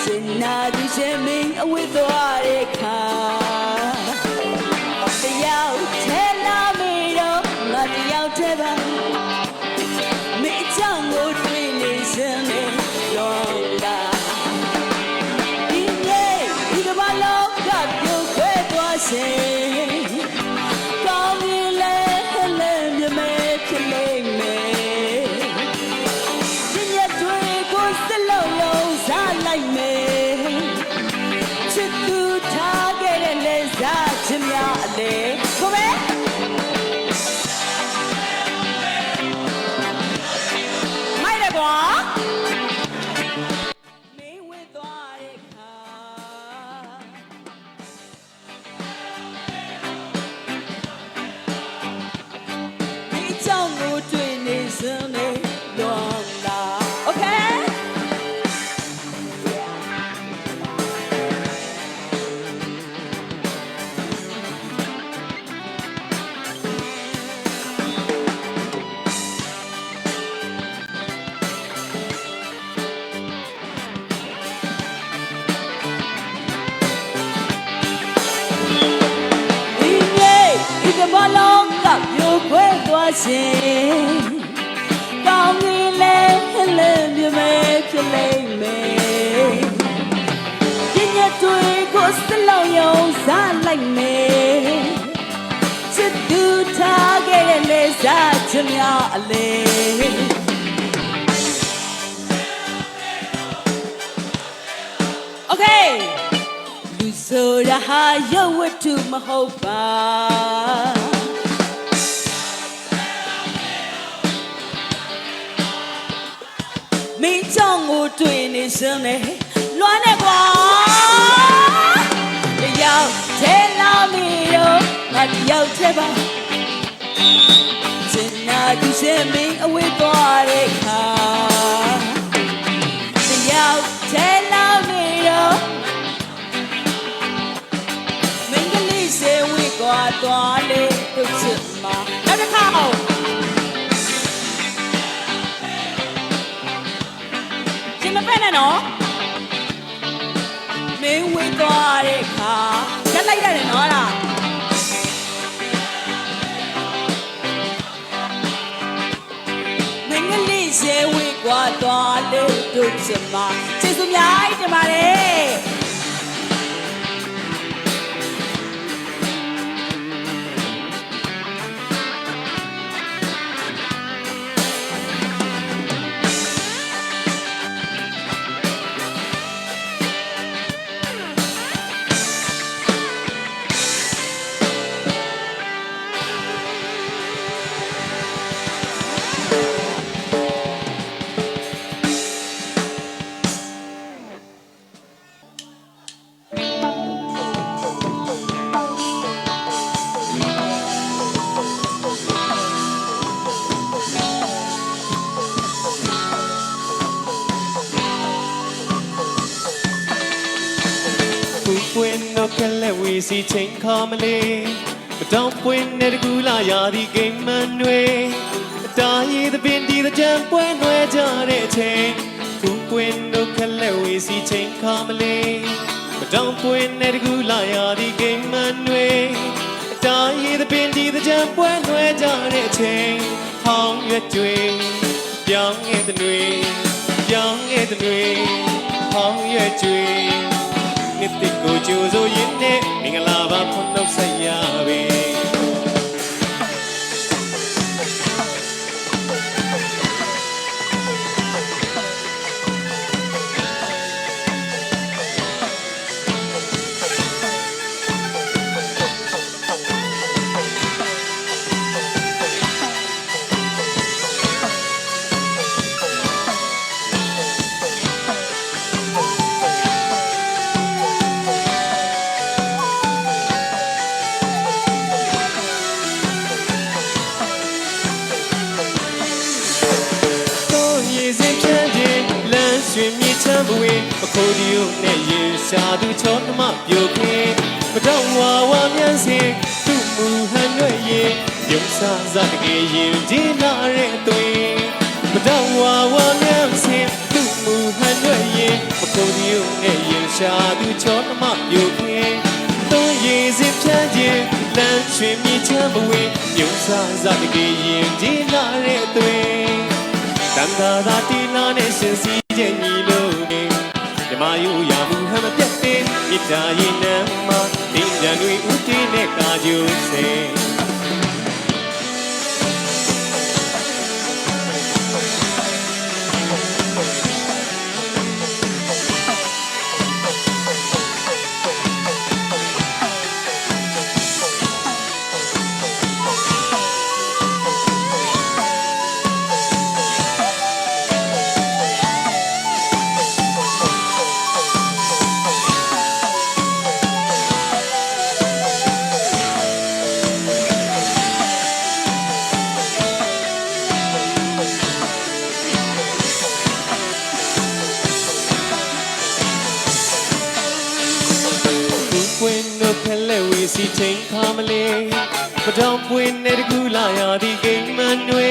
စင်နာသူချင်းမင်းအဝတ်သွားတဲ့ခါတယောက်ထဲလာမေတော့ငါတယောက်ထဲပါမိအချောင်းကိုတွေ့နေစမ်းနေလောလာဒီမြေဒီကမလောကပြုတ်ခွဲသွားစေကောင်းပြီလေလဲမြမဲဖြစ်လိမ့်မယ်စလုံးလုံးစားလိုက်မယ်ချစ်သူထ လေကိုပဲမိုက်တယ်ကွာမင်းဝစ်သွားတဲ့ခါဒီကြောင့်ကိုတွေ့နေစမ်းနေတော့လာโอเคဘလုံးကပြိုခွဲသွားခြင်းကောင်းကြီးလဲလဲမြမဲဖြစ်လိမ့်မယ်ပြညတ်တွေကိုစလုံးယုံစားလိုက်မယ်ချစ်သူထားခဲ့တဲ့လေစားချင်များအလေโอเคလူဆိုတာဟာရုပ်ဝတ္ထုမဟုတ်ပါမင်းကြောင့်ကိုတွေ့နေစမ်းနေလွမ်းနေကွာတယောက်ထဲလာမီတော့ငါတယောက်ထဲပါစင်နာသူစင်မင်းအဝေးသွားတဲ့ခါတယောက်ထဲလာမီတော့မင်းကလေးစေဝေးကွာသွားလေသူ့ချစ်မှာနောက်တစ်ခါမပဲနဲ့နော်မင်းဝေးသွားတဲ့ခါရက်လိုက်ရတယ်နော်လားမင်းကလေးရေဝေးကွာသွားလို့တို့ချင်မှာကျေးဇူးများတင်ပါတယ်စီချင်းခါမလေးမတောင်းပွင့်တဲ့ကူလာရာဒီဂိမ်းမန်တွေအတားရည်သပင်ဒီကြံပွဲနွယ်ကြတဲ့အချိန်ကူပွင့်တို့ခက်လက်ဝေးစီချင်းခါမလေးမတောင်းပွင့်တဲ့ကူလာရာဒီဂိမ်းမန်တွေအတားရည်သပင်ဒီကြံပွဲနွယ်ကြတဲ့အချိန်ဟောင်းရွက်တွေပြောင်းငယ်တဲ့တွေပြောင်းငယ်တဲ့တွေဟောင်းရွက်တွေနှစ်တိကိုကြိုးစိုးရင်နဲ့မင်္ဂလာပါဖွင့်လို့ဆက်ရပြီခိုဒီယိုနဲ့ရေရှာသူချောမပြိုခင်းမတော့ဝါဝါမြန်စင်သူ့မူဟန်ရွက်ရင်ရုံစားစားတကယ်ရင်ဒီနာရဲ့အသွင်မတော့ဝါဝါမြန်စင်သူ့မူဟန်ရွက်ရင်ခိုဒီယိုနဲ့ရေရှာသူချောမပြိုခင်းတော့ရေစင်ဖြန်းခြင်းလမ်းရွှင်မြေချမ်းမဝေးရုံစားစားတကယ်ရင်ဒီနာရဲ့အသွင်တန်သာသာတီလာနဲ့ရှင်စီခြင်းညီလို့မာယုရာမှုဟမပြတ်တဲ့မိတာရင်နံမှာတင်ကြံတွေဥတီနဲ့ကာကြိုးစေ စီချိန်ခါမလေးမတော်ပွင့်တဲ့ကူလာရသည်ကိမန်တွေ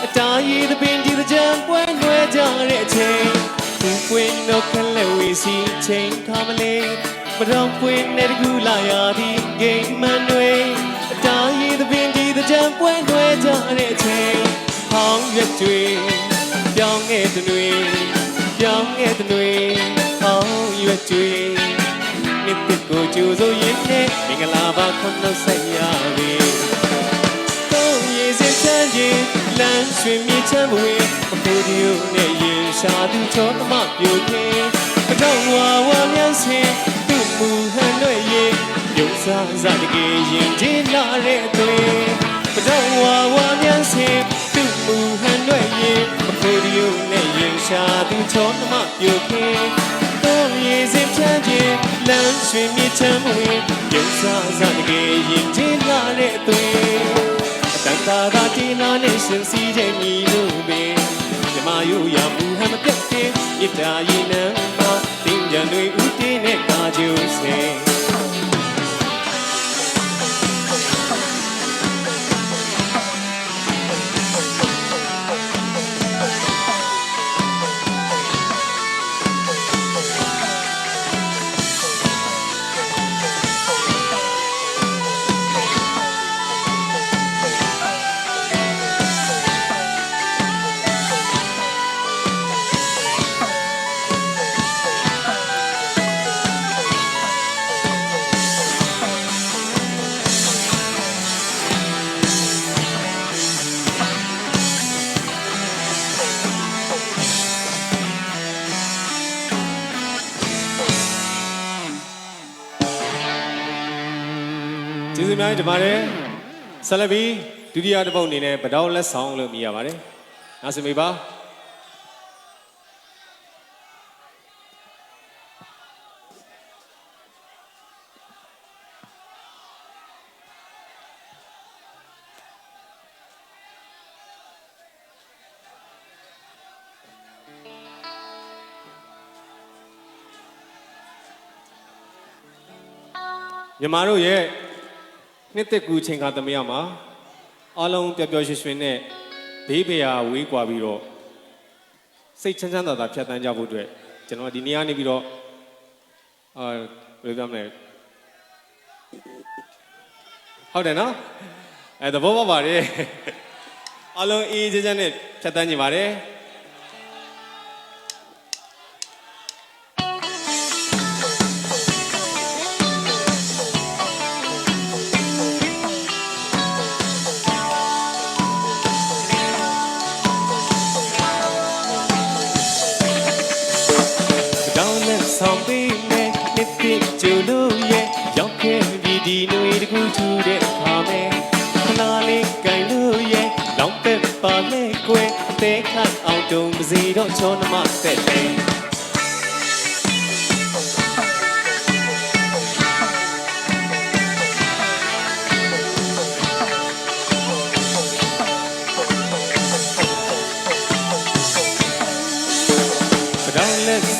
အတားရည်သပင်ဒီကြံပွဲနွယ်ကြတဲ့အချိန်သူပွင့်တော့ခလက်ဝေးစီချိန်ခါမလေးမတော်ပွင့်တဲ့ကူလာရသည်ကိမန်တွေအတားရည်သပင်ဒီကြံပွဲနွယ်ကြတဲ့အချိန်ဟောင်းရွက်တွေပြောင်းငယ်တွေပြောင်းငယ်တွေဟောင်းရွက်တွေနှစ်တစ်ကိုကြိုးစိုးရင်နဲ့မင်္ဂလာပါခွန်လို့ဆက်ရပြီကိုယ်ရည်စချမ်းချင်းလမ်းရွှင်မြေချမ်းမွေမဖို့ဒီုံနဲ့ရင်ရှာသူချောသမပြိုခေမတော့ဝါဝါမြန်စင်သူ့မူဟန်တွေရင်ရုပ်စားစားတကယ်ရင်ကျင်းလာတဲ့အတွေ့မတော့ဝါဝါမြန်စင်သူ့မူဟန်တွေရင်မဖို့ဒီုံနဲ့ရင်ရှာသူချောသမပြိုခေရည်စင်ချမ်းချင်းလမ်းရွှင်မြေချမ်းမွေရုပ်စားစားတကယ်ရင်ကျင်းလာတဲ့အတွေ့အတန်သာသာတီနာနဲ့ရှင်စီတဲ့ညီလို့ပင်မြမယူရမှုဟမ်းမပြတ်တဲ့မြစ်တာရင်နှံမှာတင်းကြံတွေဥတီးနဲ့ကာကျိုးစင်ကျေးဇူးများတင်ပါတယ်ဆက်လက်ပြီးဒုတိယတစ်ပုတ်အနေနဲ့ပတောက်လက်ဆောင်လို့မြည်ရပါတယ်နားဆင်မိပါမြန်မာတို့ရဲ့နှစ်သက်ကူချိန်ခါသမယမှာအားလုံးပျော်ပျော်ရွှင်ရွှင်နဲ့ဘေးပရာဝေးကွာပြီးတော့စိတ်ချမ်းချမ်းသာသာဖြတ်သန်းကြဖို့အတွက်ကျွန်တော်ဒီနေ့ကနေပြီးတော့ဘယ်လိုပြောမလဲဟုတ်တယ်နော်သဘောပေါက်ပါတယ်အားလုံးအေးချမ်းချမ်းနဲ့ဖြတ်သန်းကြပါတယ်ဆောင်ပေးမယ်နှစ်တစ်ကျလို့ရဲ့ရောက်ခဲ့ပြီးဒီနွေတကူထူတဲ့ခါမယ်ခဏလေးကြိုင်လို့ရဲ့လောင်သက်ပါလေကွယ်အသေးခတ်အောင်တုံးပါစီတော့ချောနမသက်တယ်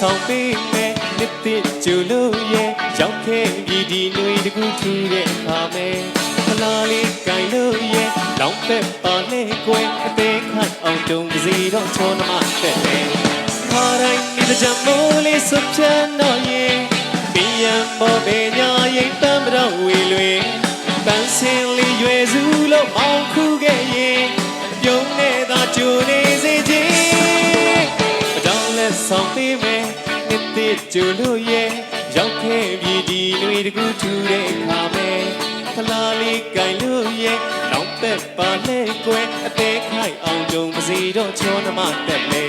ဆောင်ပေးမယ်နှစ်တစ်ကျလို့ရဲ့ရောက်ခဲ့ပြီးဒီနွေတကူထူတဲ့ခါမယ်ခလာလေးကြိုင်လို့ရဲ့လောင်သက်ပါလေကွယ်အသေးခတ်အောင်တုံးပါစီတော့ချောနမသက်တယ်ခါတိုင်းဒီကြမိုးလေးစွချမ်းတော့ရဲ့ပြရန်ပေါ်ပေညာရင်တမ်းတော့ဝေလွေပန်းစင်လေးရွယ်စုလို့မောင်းခုခဲ့ရင်ပြုံးနေတာကျူနေစေခြင်းပတောင်းလက်ဆောင်ပေးမယ်နှစ်တစ်ကျလို့ရဲ့ရောက်ခဲ့ပြီးဒီနွေတကူထူတဲ့ခါမယ်ခလာလေးကြိုင်လို့ရဲ့လောင်သက်ပါလေကွယ်အသေးခိုက်အောင်တုံးပါစီတော့ချောနမတက်လေ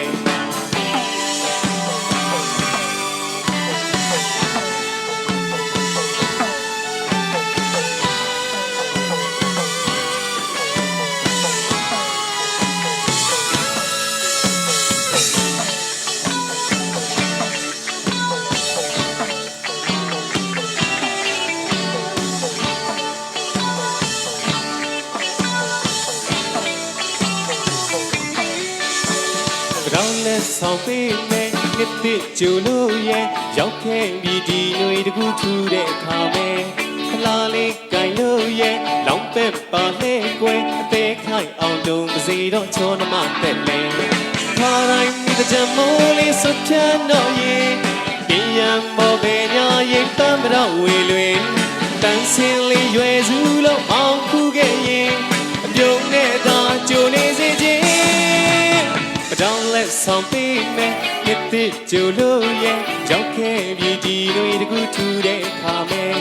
ဆောင်ပေးမယ်နှစ်တစ်ကျလို့ရဲ့ရောက်ခဲ့ပြီးဒီနွေတကူထူတဲ့ခါမယ်ခလာလေး လေးကိုင်လို့ရဲ့လောင်းပဲ့ပါလေကွယ်အသေးခိုင်အောင်တုံးစီတော့ချောနမတဲ့လေခါတိုင်းမိတဲ့ကြမိုးလေးစွချမ်းတော့ရဲ့ပြင်းရမောပဲညာရဲ့တမ်းမတော့ဝေလွင်တန်းစင်းလေးရွယ်စုလို့အောင်ခုခဲ့ရင်အပြုံးနဲ့သာကြိုနေစေခြင်းပဒေါင်းလက်ဆောင်ပေးမယ်မြစ်တစ်ကြိုလို့ရဲ့ကြောက်ခဲ့ပြီးဒီတွေတကူထူတဲ့ခါမယ်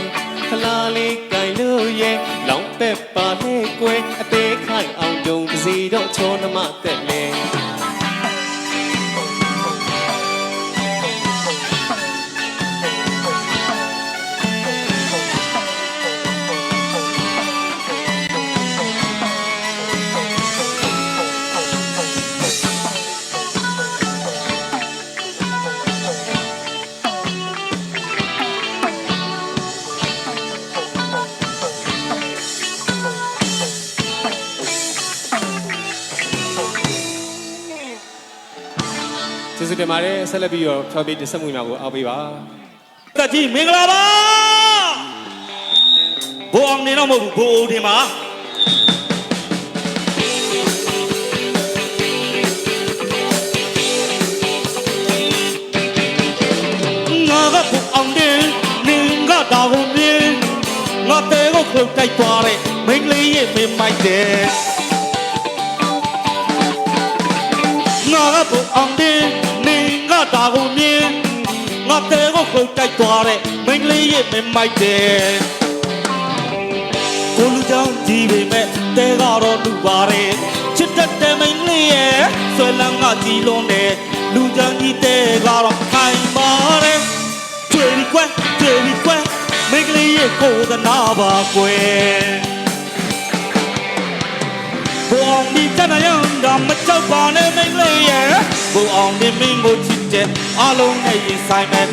ခလာလေးကိုင်လို့ရဲ့လောင်းပဲ့ပါလေကွယ်အသေးခိုင်အောင်တုံးစီတော့ချောနမတဲ့လေကျေးဇူးတင်ပါတယ်ဆက်လက်ပြီးတော့ဖြောပေးတင်ဆက်မှုများကိုအားပေးပါ တကြီးမင်္ဂလာပါဘိုးအောင်နေတော့မဟုတ်ဘူးဘိုးဦးတင်ပါငါကဘိုးအောင်တင်နင်ကတာဝန်ပြင်းငါတဲကိုခုတ်တိုက်သွားတဲ့မိန်းကလေးရဲ့မင်းမိုက်တယ်ငါကဘိုးအောင်တင်တာကိုမြင်ငါတဲကိုခုတ်တိုက်သွားတဲ့မိန်းကလေးရဲ့မင်းမိုက်တယ်ကိုလူကြောင့်ကြည့်ပေမဲ့တဲကတော့လူပါတယ်ချစ်တတ်တဲ့မိန်းကလေးရဲ့ဆွဲလန်းကကြည်လွန်တယ်လူကြောင့်ကြီးတဲကတော့ခိုင်ပါတယ်တွေ့ပြီးကွမိန်းကလေးရဲ့ကိုယ်သနာပါကွယ်ဘိုးအောင်ဒီတနယံတော့မကြောက်ပါနဲ့မိန်းကလေးရဲ့ဘိုးအောင်ဒီမင်းကိုချစ်တယ်အလုံးနဲ့ရင်ဆိုင်မယ်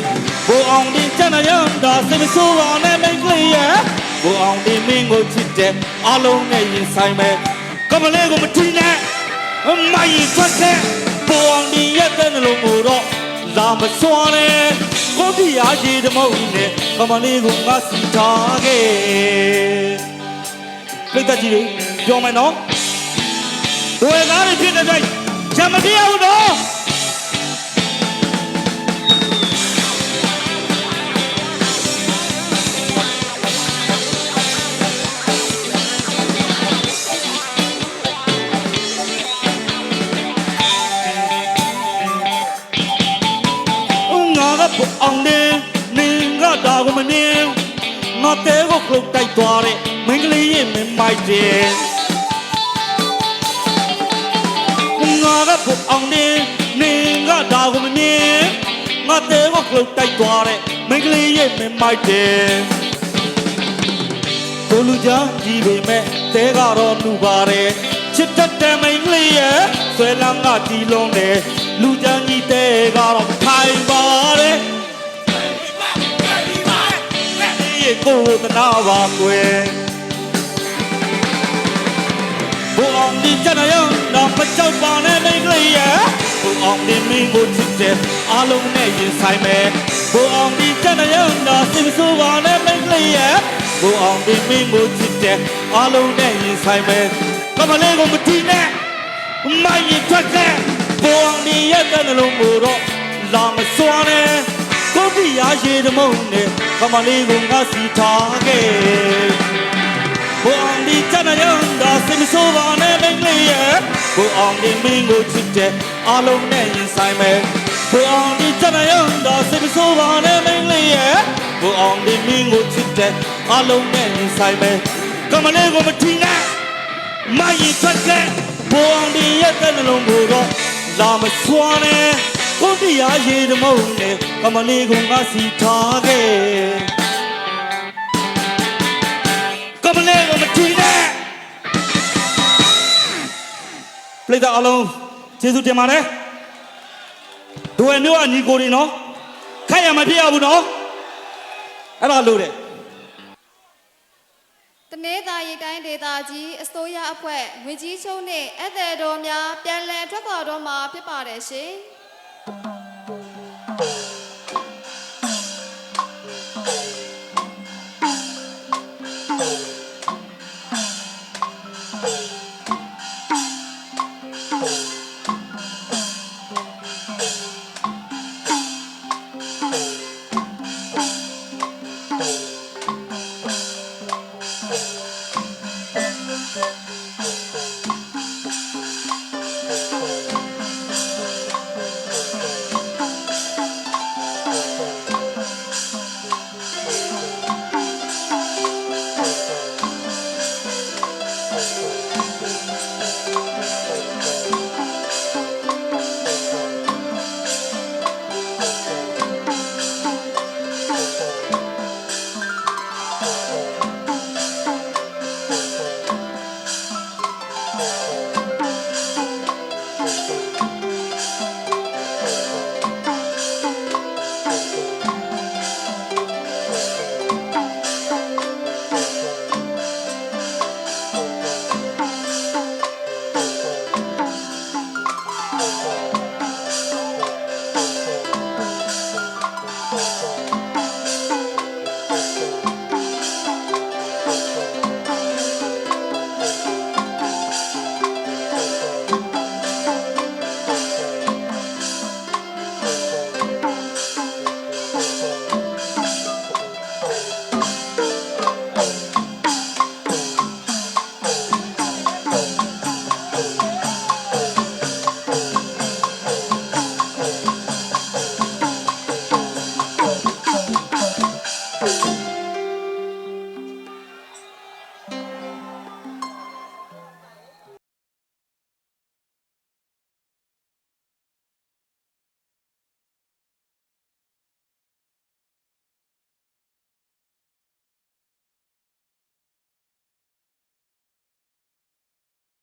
ဘိုးအောင်ဒီတနယံတော့စိတ်မဆိုးပါနဲ့မိန်းကလေးရဲ့ဘိုးအောင်ဒီမင်းကိုချစ်တယ်အလုံးနဲ့ရင်ဆိုင်မယ်ကမလေးကိုမထီးနဲ့မရင်ထွက်တဲ့ဘိုးအောင်ဒီရဲ့တဲ့နှလုံးကိုတော့လာမစွာနဲ့ကိုပြရရှိတဲ့မဟုတ်နဲ့ကမလေးကိုငါစီထားခဲ့ပြိတ္တကြီးတွေပြောမယ်နော်ဝေကားတွေဖြစ်တဲ့တိုင်းဂျမတရားဘူးတော့ငါကဘအောင်နေနင်ကတာကိုမနေငါတဲကိုခုတ်တိုက်သွားတဲ့မင်းကလေးရဲ့မင်းမိုက်တယ်ငါကဘအောင်နေနင်ကတာကိုမနေငါတဲကိုခုတ်တိုက်သွားတဲ့မင်းကလေးရဲ့မင်းမိုက်တယ်ကိုလူချမ်းကြည့်ပေမဲ့တဲကတော့လူပါတယ်ချစ်တတ်တဲ့မင်းကလေးရဲ့ဆွဲလန်းကကြည်လုံးတယ်လူချမ်းကြီးတဲကတော့ထိုင်ပါတယ်ကိုယ်သနာပါကွယ်ဘိုးအောင်ဒီတနယံတော့မကြောက်ပါနဲ့မိန်းကလေးရဲ့ဘိုးအောင်ဒီမင်းကိုချစ်တယ်အလုံးနဲ့ရင်ဆိုင်မယ်ဘိုးအောင်ဒီတနယံတော့စိတ်ဆိုးပါနဲ့မိန်းကလေးရဲ့ဘိုးအောင်ဒီမင်းကိုချစ်တယ်အလုံးနဲ့ရင်ဆိုင်မယ်ကမလေးကိုမထီးနဲ့မရင်ထွက်တဲ့ဘိုးအောင်ဒီရဲ့တဲ့နှလုံးကိုတော့လာမစွာနဲ့ကိုပြရရှိတဲ့မုံနဲ့ကမလေးကိုငါစီထားခဲ့ဘိုးအောင်ဒီတနယံတော့စိတ်ဆိုးပါနဲ့မိန်းကလေးရဲ့ဘိုးအောင်ဒီမင်းကိုချစ်တယ်အလုံးနဲ့ရင်ဆိုင်မယ်ဘိုးအောင်ဒီတနယံတော့စိတ်ဆိုးပါနဲ့မိန်းကလေးရဲ့ဘိုးအောင်ဒီမင်းကိုချစ်တယ်အလုံးနဲ့ရင်ဆိုင်မယ်ကမလေးကိုမထီးနဲ့မရင်ထွက်တဲ့ဘိုးအောင်ဒီရဲ့တဲ့နှလုံးကိုတော့လာမစွာနဲ့ကိုပြရရှိတဲ့မုံနဲ့ကမလေးကိုငါစီထားခဲ့ကမလေးကိုမထီးနဲ့ပြိတ္တာအလုံးကျေးဇူးတင်ပါတယ်ဒွယ်မျိုးကညီကိုတွေနော်ခိုက်ရမဖြစ်ရဘူးနော်အဲ့ဒါလို့တဲ့ တနေ့သာရီတိုင်းဒေသကြီးအစိုးရအဖွဲ့ဝင်ကြီးချုပ်နှင့်ဧည့်သည်တော်များပြန်လည်ထွက်ခွာတော့မှာဖြစ်ပါတယ်ရှင်